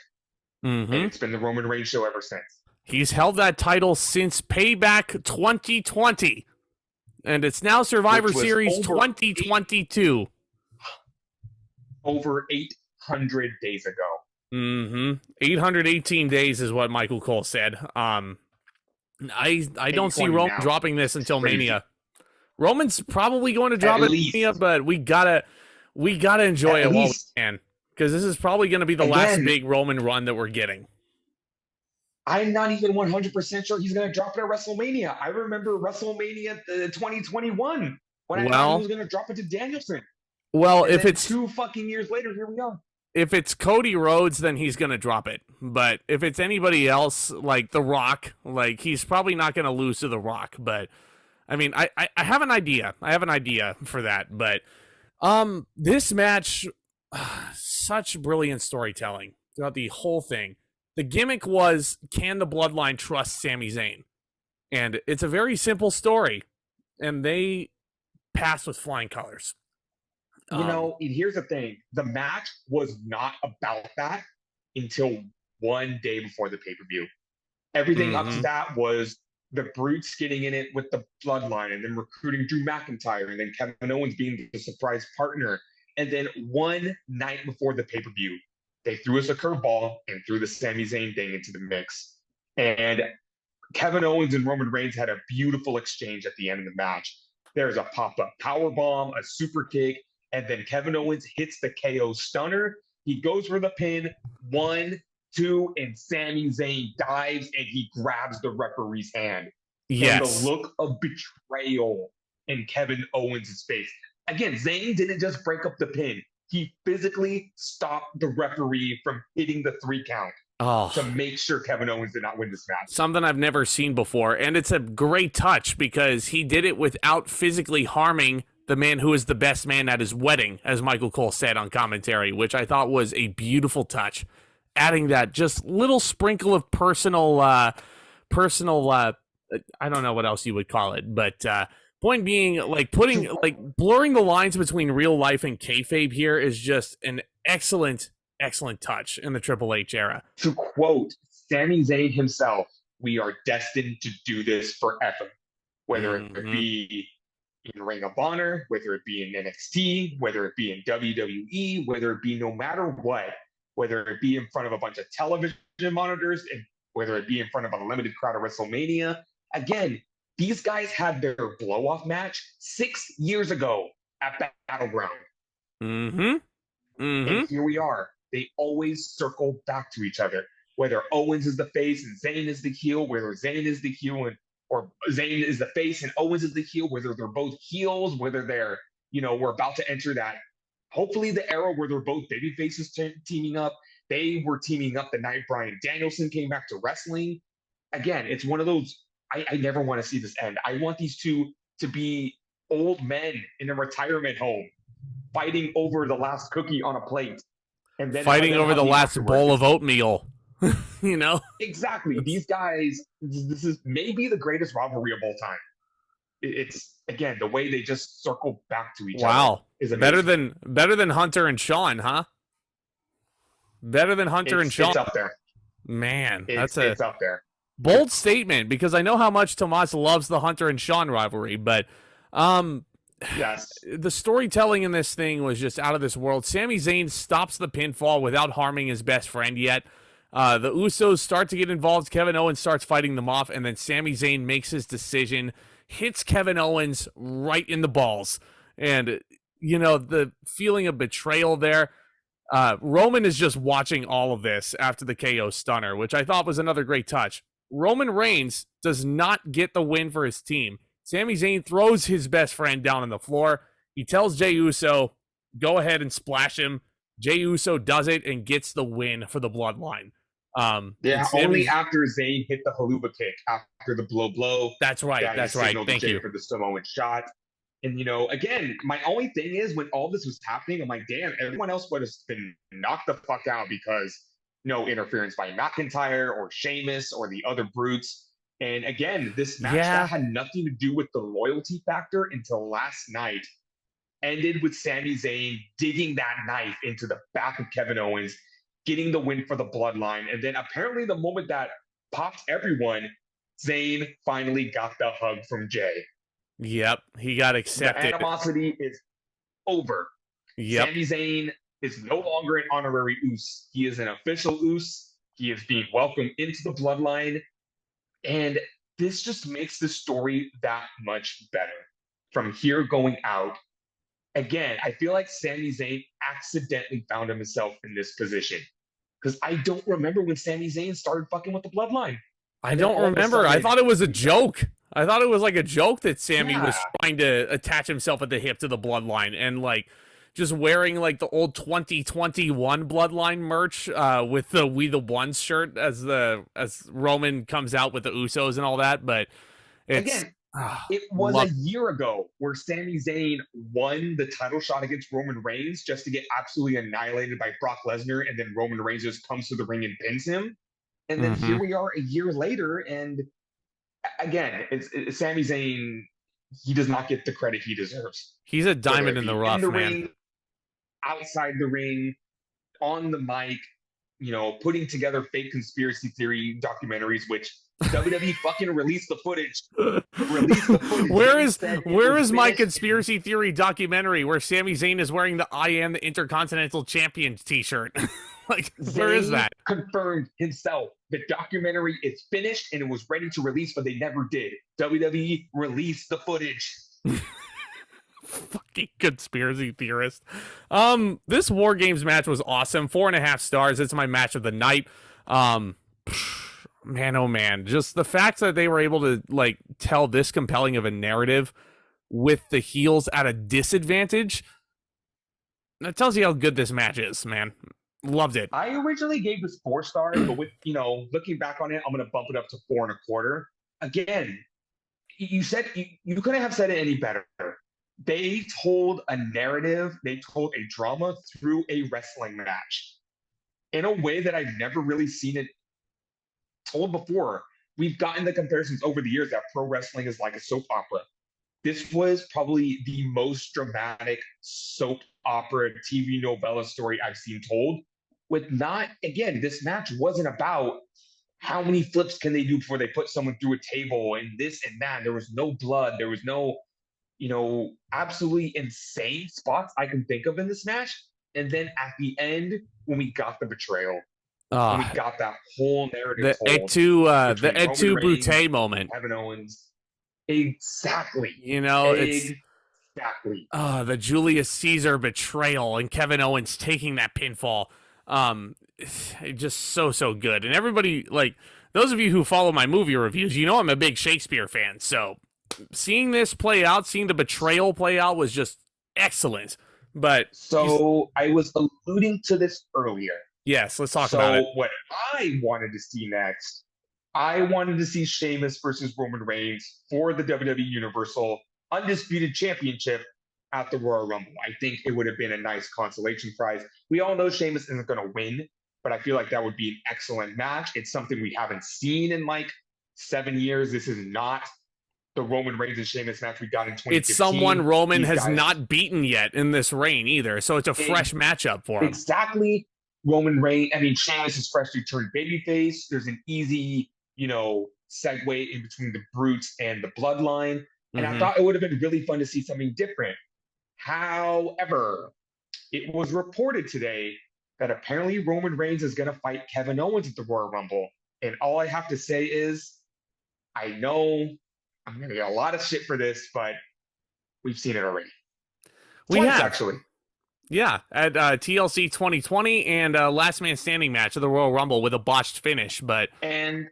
And it's been the Roman Reigns show ever since. He's held that title since Payback 2020. And it's now Survivor Series 2022. Over 800 days ago. 818 days is what Michael Cole said. I don't see Roman dropping this until Mania. Roman's probably going to drop it at Mania, but we gotta enjoy it while we can, because this is probably going to be the last big Roman run that we're getting. I'm not even 100% sure he's going to drop it at WrestleMania. I remember WrestleMania 2021 when I thought he was going to drop it to Danielson. Well, and if it's 2 fucking years later, here we are. If it's Cody Rhodes, then he's going to drop it. But if it's anybody else, like The Rock, like he's probably not going to lose to The Rock. But I mean, I have an idea. I have an idea for that. But this match, such brilliant storytelling throughout the whole thing. The gimmick was, can the Bloodline trust Sami Zayn? And it's a very simple story. And they passed with flying colors. You know, here's the thing. The match was not about that until 1 day before the pay-per-view. Everything up to that was the Brutes getting in it with the Bloodline and then recruiting Drew McIntyre and then Kevin Owens being the surprise partner. And then one night before the pay-per-view, they threw us a curveball and threw the Sami Zayn thing into the mix. And Kevin Owens and Roman Reigns had a beautiful exchange at the end of the match. There's a pop-up powerbomb, a super kick, and then Kevin Owens hits the KO stunner. He goes for the pin, 1, 2, and Sami Zayn dives and he grabs the referee's hand. Yes. And the look of betrayal in Kevin Owens' face. Again, Zayn didn't just break up the pin. He physically stopped the referee from hitting the 3 count to make sure Kevin Owens did not win this match. Something I've never seen before. And it's a great touch because he did it without physically harming the man who is the best man at his wedding, as Michael Cole said on commentary, which I thought was a beautiful touch. Adding that just little sprinkle of personal, I don't know what else you would call it, but point being, like blurring the lines between real life and kayfabe here is just an excellent touch in the Triple H era. To quote Sami Zayn himself, we are destined to do this forever, whether it be in Ring of Honor, whether it be in NXT, whether it be in WWE, whether it be no matter what, whether it be in front of a bunch of television monitors, and whether it be in front of a limited crowd at WrestleMania. Again, these guys had their blow-off match 6 years ago at Battleground. And here we are. They always circle back to each other. Whether Owens is the face and Zayn is the heel, whether Zayn is the heel or Zayn is the face and Owens is the heel, whether they're both heels, whether they're, we're about to enter that, hopefully the era where they're both baby faces teaming up. They were teaming up the night Bryan Danielson came back to wrestling. Again, it's one of those, I never want to see this end. I want these two to be old men in a retirement home fighting over the last cookie on a plate. And then fighting over the last bowl of oatmeal. Exactly. These guys, this is maybe the greatest rivalry of all time. It's, again, the way they just circle back to each other is amazing. Better than Hunter and Sean, huh? Better than Hunter and Sean. It's up there. Man, it's up there. Bold statement, because I know how much Tomas loves the Hunter and Sean rivalry, but yes, the storytelling in this thing was just out of this world. Sami Zayn stops the pinfall without harming his best friend yet. The Usos start to get involved. Kevin Owens starts fighting them off, and then Sami Zayn makes his decision, hits Kevin Owens right in the balls. And, the feeling of betrayal there. Roman is just watching all of this after the KO stunner, which I thought was another great touch. Roman Reigns does not get the win for his team. Sami Zayn throws his best friend down on the floor. He tells Jey Uso, go ahead and splash him. Jey Uso does it and gets the win for the Bloodline. Yeah, only after Zayn hit the haluva kick, after the blow. That's right. That's right. Thank you. For the Samoan shot. And, you know, again, my only thing is when all this was happening, I'm like, damn, everyone else would have been knocked the fuck out because no interference by McIntyre or Sheamus or the other brutes. And again, this match that had nothing to do with the loyalty factor until last night ended with Sami Zayn digging that knife into the back of Kevin Owens, getting the win for the Bloodline. And then apparently the moment that popped everyone, Zayn finally got the hug from Jey. Yep, he got accepted. The animosity is over. Yep. Sami Zayn is no longer an honorary Us. He is an official Us. He is being welcomed into the Bloodline. And this just makes the story that much better. From here going out, again, I feel like Sami Zayn accidentally found himself in this position. Because I don't remember when Sami Zayn started fucking with the Bloodline. I don't remember. I thought it was a joke. I thought it was like a joke that Sami was trying to attach himself at the hip to the Bloodline and like just wearing like the old 2021 Bloodline merch with the We the Ones shirt as Roman comes out with the Usos and all that. But again, it was a year ago where Sami Zayn won the title shot against Roman Reigns just to get absolutely annihilated by Brock Lesnar, and then Roman Reigns just comes to the ring and pins him. And then here we are a year later, and again, it's Sami Zayn. He does not get the credit he deserves. He's a diamond in the rough, man. Ring, outside the ring, on the mic, you know, putting together fake conspiracy theory documentaries, which WWE fucking released the footage. Where is my conspiracy theory documentary where Sami Zayn is wearing the I Am the Intercontinental Champion t-shirt? Like, where is that? Confirmed himself. The documentary is finished and it was ready to release, but they never did. WWE released the footage. Fucking conspiracy theorist. This War Games match was awesome. 4.5 stars. It's my match of the night. Man, oh man. Just the fact that they were able to like tell this compelling of a narrative with the heels at a disadvantage. That tells you how good this match is, man. Loved it. I originally gave this 4 stars, but with, you know, looking back on it, I'm going to bump it up to 4.25. Again, you said you couldn't have said it any better. They told a narrative, they told a drama through a wrestling match in a way that I've never really seen it told before. We've gotten the comparisons over the years that pro wrestling is like a soap opera. This was probably the most dramatic soap opera TV novella story I've seen told. With not, again, this match wasn't about how many flips can they do before they put someone through a table and this and that. There was no blood. There was no, you know, absolutely insane spots I can think of in this match. And then at the end, when we got the betrayal, when we got that whole narrative the Et tu Brute moment. Kevin Owens. Exactly. You know, exactly. The Julius Caesar betrayal and Kevin Owens taking that pinfall. Just so good. And everybody, like, those of you who follow my movie reviews, you know I'm a big Shakespeare fan. So seeing this play out, seeing the betrayal play out was just excellent. But so I was alluding to this earlier. Yes, let's talk about it. So what I wanted to see next, I wanted to see Sheamus versus Roman Reigns for the WWE Universal Undisputed Championship at the Royal Rumble. I think it would have been a nice consolation prize. We all know Sheamus isn't going to win, but I feel like that would be an excellent match. It's something we haven't seen in like 7 years. This is not the Roman Reigns and Sheamus match we got in 2015. It's someone Roman has not beaten yet in this reign either, so it's a fresh matchup for him. Exactly. Roman Reigns, I mean, Sheamus is freshly turned babyface. There's an easy, you know, segue in between the Brutes and the Bloodline. And I thought it would have been really fun to see something different. However, it was reported today that apparently Roman Reigns is going to fight Kevin Owens at the Royal Rumble. And all I have to say is, I know I'm going to get a lot of shit for this, but we've seen it already. We have. Actually. Yeah, at TLC 2020 and Last Man Standing match of the Royal Rumble with a botched finish. And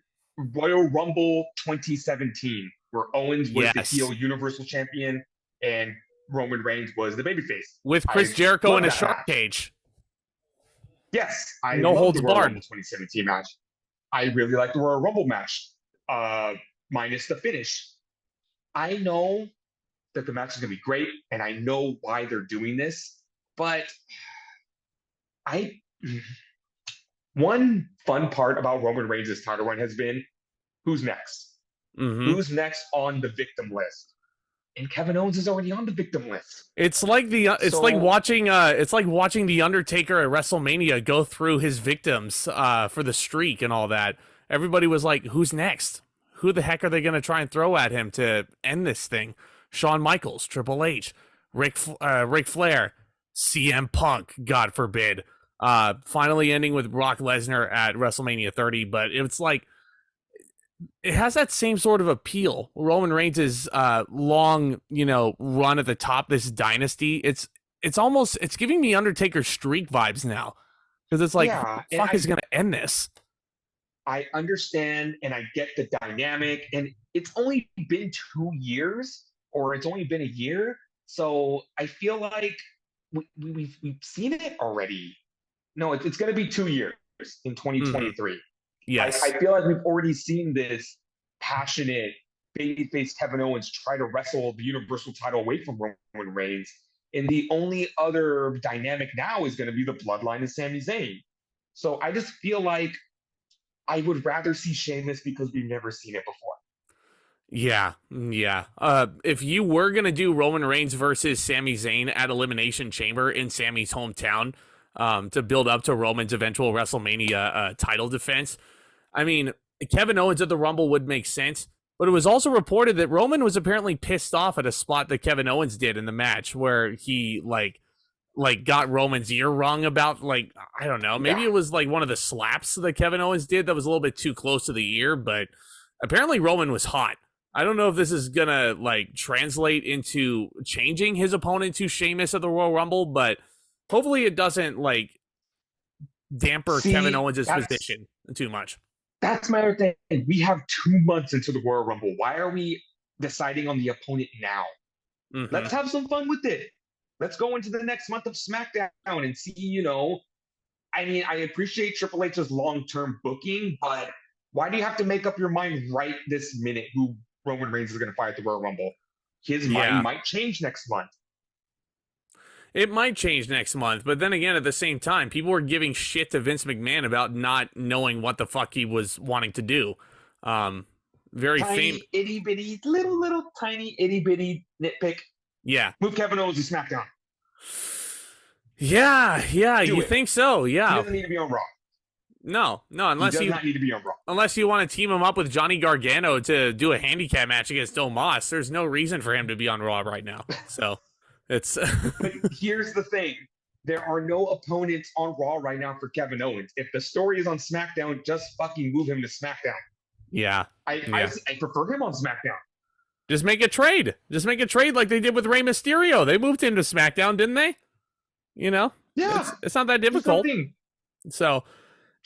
Royal Rumble 2017, where Owens was the Yes. heel Universal Champion and Roman Reigns was the babyface. With Chris Jericho in a that shark match. cage. Yes, I No love holds the Royal barred. Rumble 2017 match. I really like the Royal Rumble match, minus the finish. I know that the match is going to be great, and I know why they're doing this, but one fun part about Roman Reigns' title run has been who's next? Mm-hmm. Who's next on the victim list? And Kevin Owens is already on the victim list. It's like like watching the Undertaker at WrestleMania go through his victims for the streak and all that. Everybody was like, "Who's next? Who the heck are they going to try and throw at him to end this thing?" Shawn Michaels, Triple H, Ric Flair, CM Punk, God forbid. Finally ending with Brock Lesnar at WrestleMania 30, but it's like it has that same sort of appeal. Roman Reigns' long, run at the top of this dynasty. It's giving me Undertaker streak vibes now. Because it's like, who the fuck is gonna end this? I understand and I get the dynamic, and it's only been 2 years, or it's only been a year. So I feel like we've seen it already. No, it's gonna be 2 years in 2023. Mm-hmm. Yes. I feel like we've already seen this passionate babyface Kevin Owens try to wrestle the Universal title away from Roman Reigns. And the only other dynamic now is going to be the Bloodline and Sami Zayn. So I just feel like I would rather see Sheamus because we've never seen it before. Yeah. If you were going to do Roman Reigns versus Sami Zayn at Elimination Chamber in Sami's hometown to build up to Roman's eventual WrestleMania title defense, I mean, Kevin Owens at the Rumble would make sense, but it was also reported that Roman was apparently pissed off at a spot that Kevin Owens did in the match where he like got Roman's ear wrung about, like, I don't know, maybe it was like one of the slaps that Kevin Owens did that was a little bit too close to the ear, but apparently Roman was hot. I don't know if this is gonna like translate into changing his opponent to Sheamus at the Royal Rumble, but hopefully it doesn't like damper Kevin Owens' position too much. That's my other thing. We have 2 months into the Royal Rumble. Why are we deciding on the opponent now? Mm-hmm. Let's have some fun with it. Let's go into the next month of SmackDown and see, I mean, I appreciate Triple H's long-term booking, but why do you have to make up your mind right this minute who Roman Reigns is going to fight at the Royal Rumble? His mind might change next month. It might change next month, but then again, at the same time, people were giving shit to Vince McMahon about not knowing what the fuck he was wanting to do. Very famous, itty bitty, little tiny itty bitty nitpick. Yeah, move Kevin Owens to SmackDown. Yeah, you think so? Yeah, he doesn't need to be on Raw. No, unless he does not need to be on Raw. Unless you want to team him up with Johnny Gargano to do a handicap match against Tomas, there's no reason for him to be on Raw right now. So. It's But here's the thing. There are no opponents on Raw right now for Kevin Owens. If the story is on SmackDown, just fucking move him to SmackDown. Yeah. I prefer him on SmackDown. Just make a trade. Just make a trade like they did with Rey Mysterio. They moved him to SmackDown, didn't they? Yeah. It's not that difficult. So,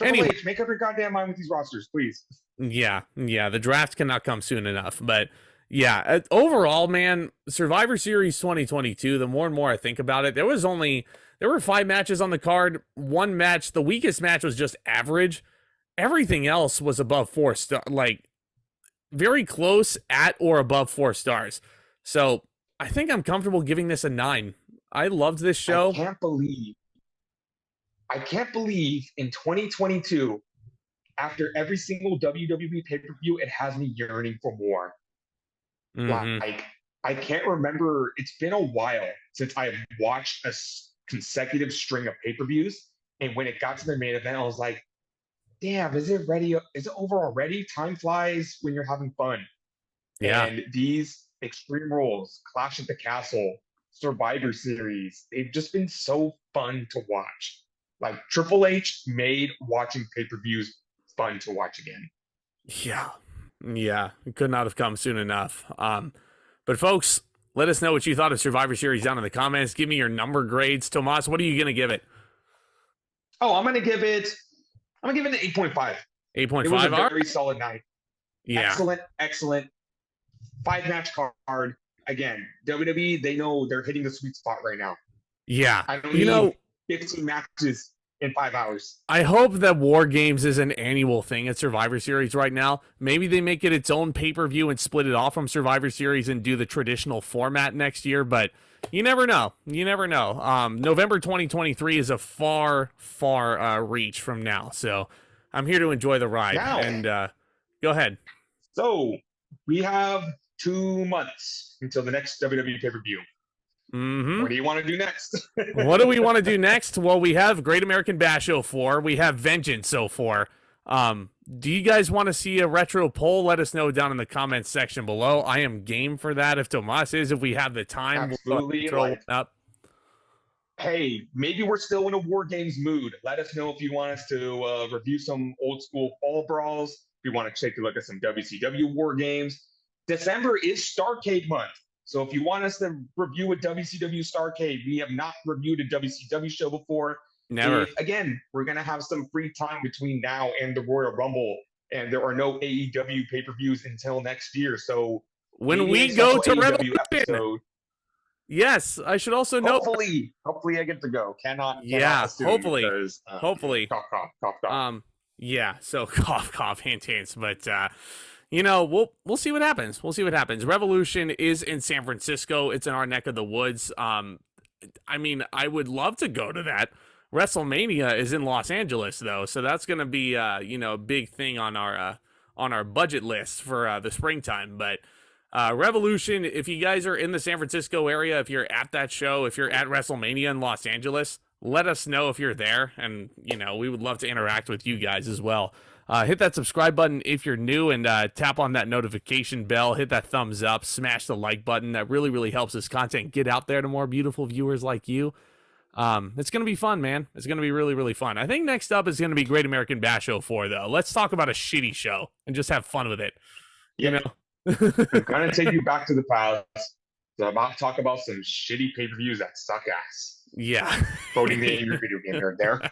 Triple H, make up your goddamn mind with these rosters, please. Yeah. The draft cannot come soon enough, but yeah, overall, man, Survivor Series 2022, the more and more I think about it, there were 5 matches on the card. One match, the weakest match was just average. Everything else was above 4 stars, like very close at or above 4 stars. So I think I'm comfortable giving this a 9. I loved this show. I can't believe in 2022, after every single WWE pay-per-view, it has me yearning for more. Mm-hmm. Like, I can't remember. It's been a while since I've watched a consecutive string of pay-per-views. And when it got to the main event, I was like, damn, is it ready? Is it over already? Time flies when you're having fun. Yeah. And these Extreme Rules, Clash at the Castle, Survivor Series, they've just been so fun to watch. Like, Triple H made watching pay-per-views fun to watch again. Yeah, it could not have come soon enough. But folks, let us know what you thought of Survivor Series down in the comments. Give me your number grades. Tomas, what are you going to give it? Oh, I'm going to give it an 8.5. 8.5. It was a very solid night. Yeah. Excellent 5-match card. Again, WWE, they know they're hitting the sweet spot right now. Yeah. I don't You know, need 15 matches in 5 hours. I hope that War Games is an annual thing at Survivor Series right now. Maybe they make it its own pay-per-view and split it off from Survivor Series and do the traditional format next year, but you never know. You never know. November 2023 is a far reach from now, so I'm here to enjoy the ride. Now, and go ahead. So we have 2 months until the next WWE pay-per-view. What do you want to do next? What do we want to do next? Well, we have Great American Bash 04. We have Vengeance 04. Do you guys want to see a retro poll? Let us know down in the comments section below. I am game for that. If Tomas is, if we have the time, absolutely. we'll up. Hey, maybe we're still in a War Games mood. Let us know if you want us to review some old school fall brawls. If you want to take a look at some WCW War Games. December is Starrcade month. So if you want us to review a WCW Starrcade, we have not reviewed a WCW show before. Never. Again, we're going to have some free time between now and the Royal Rumble, and there are no AEW pay-per-views until next year. So when we go to AEW episode, yes, I should also note. Hopefully I get to go. Cannot hopefully. Because, hopefully. Cough. Yeah, so cough, hint, but you know, we'll see what happens. We'll see what happens. Revolution is in San Francisco. It's in our neck of the woods. I mean, I would love to go to that. WrestleMania is in Los Angeles though, so that's going to be you know, a big thing on our budget list for the springtime. But Revolution, if you guys are in the San Francisco area, if you're at that show, if you're at WrestleMania in Los Angeles, let us know if you're there, and you know, we would love to interact with you guys as well. Hit that subscribe button if you're new, and tap on that notification bell. Hit that thumbs up. Smash the like button. That really helps this content get out there to more beautiful viewers like you. It's going to be fun, man. It's going to be really fun. I think next up is going to be Great American Bash 04, though. Let's talk about a shitty show and just have fun with it. You know? I'm going to take you back to the past. So I'm about to talk about some shitty pay-per-views that suck ass. Yeah. Quoting the angry video game nerd there.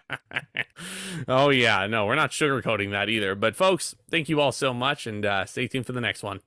Oh, yeah. No, we're not sugarcoating that either. But, folks, thank you all so much, and stay tuned for the next one.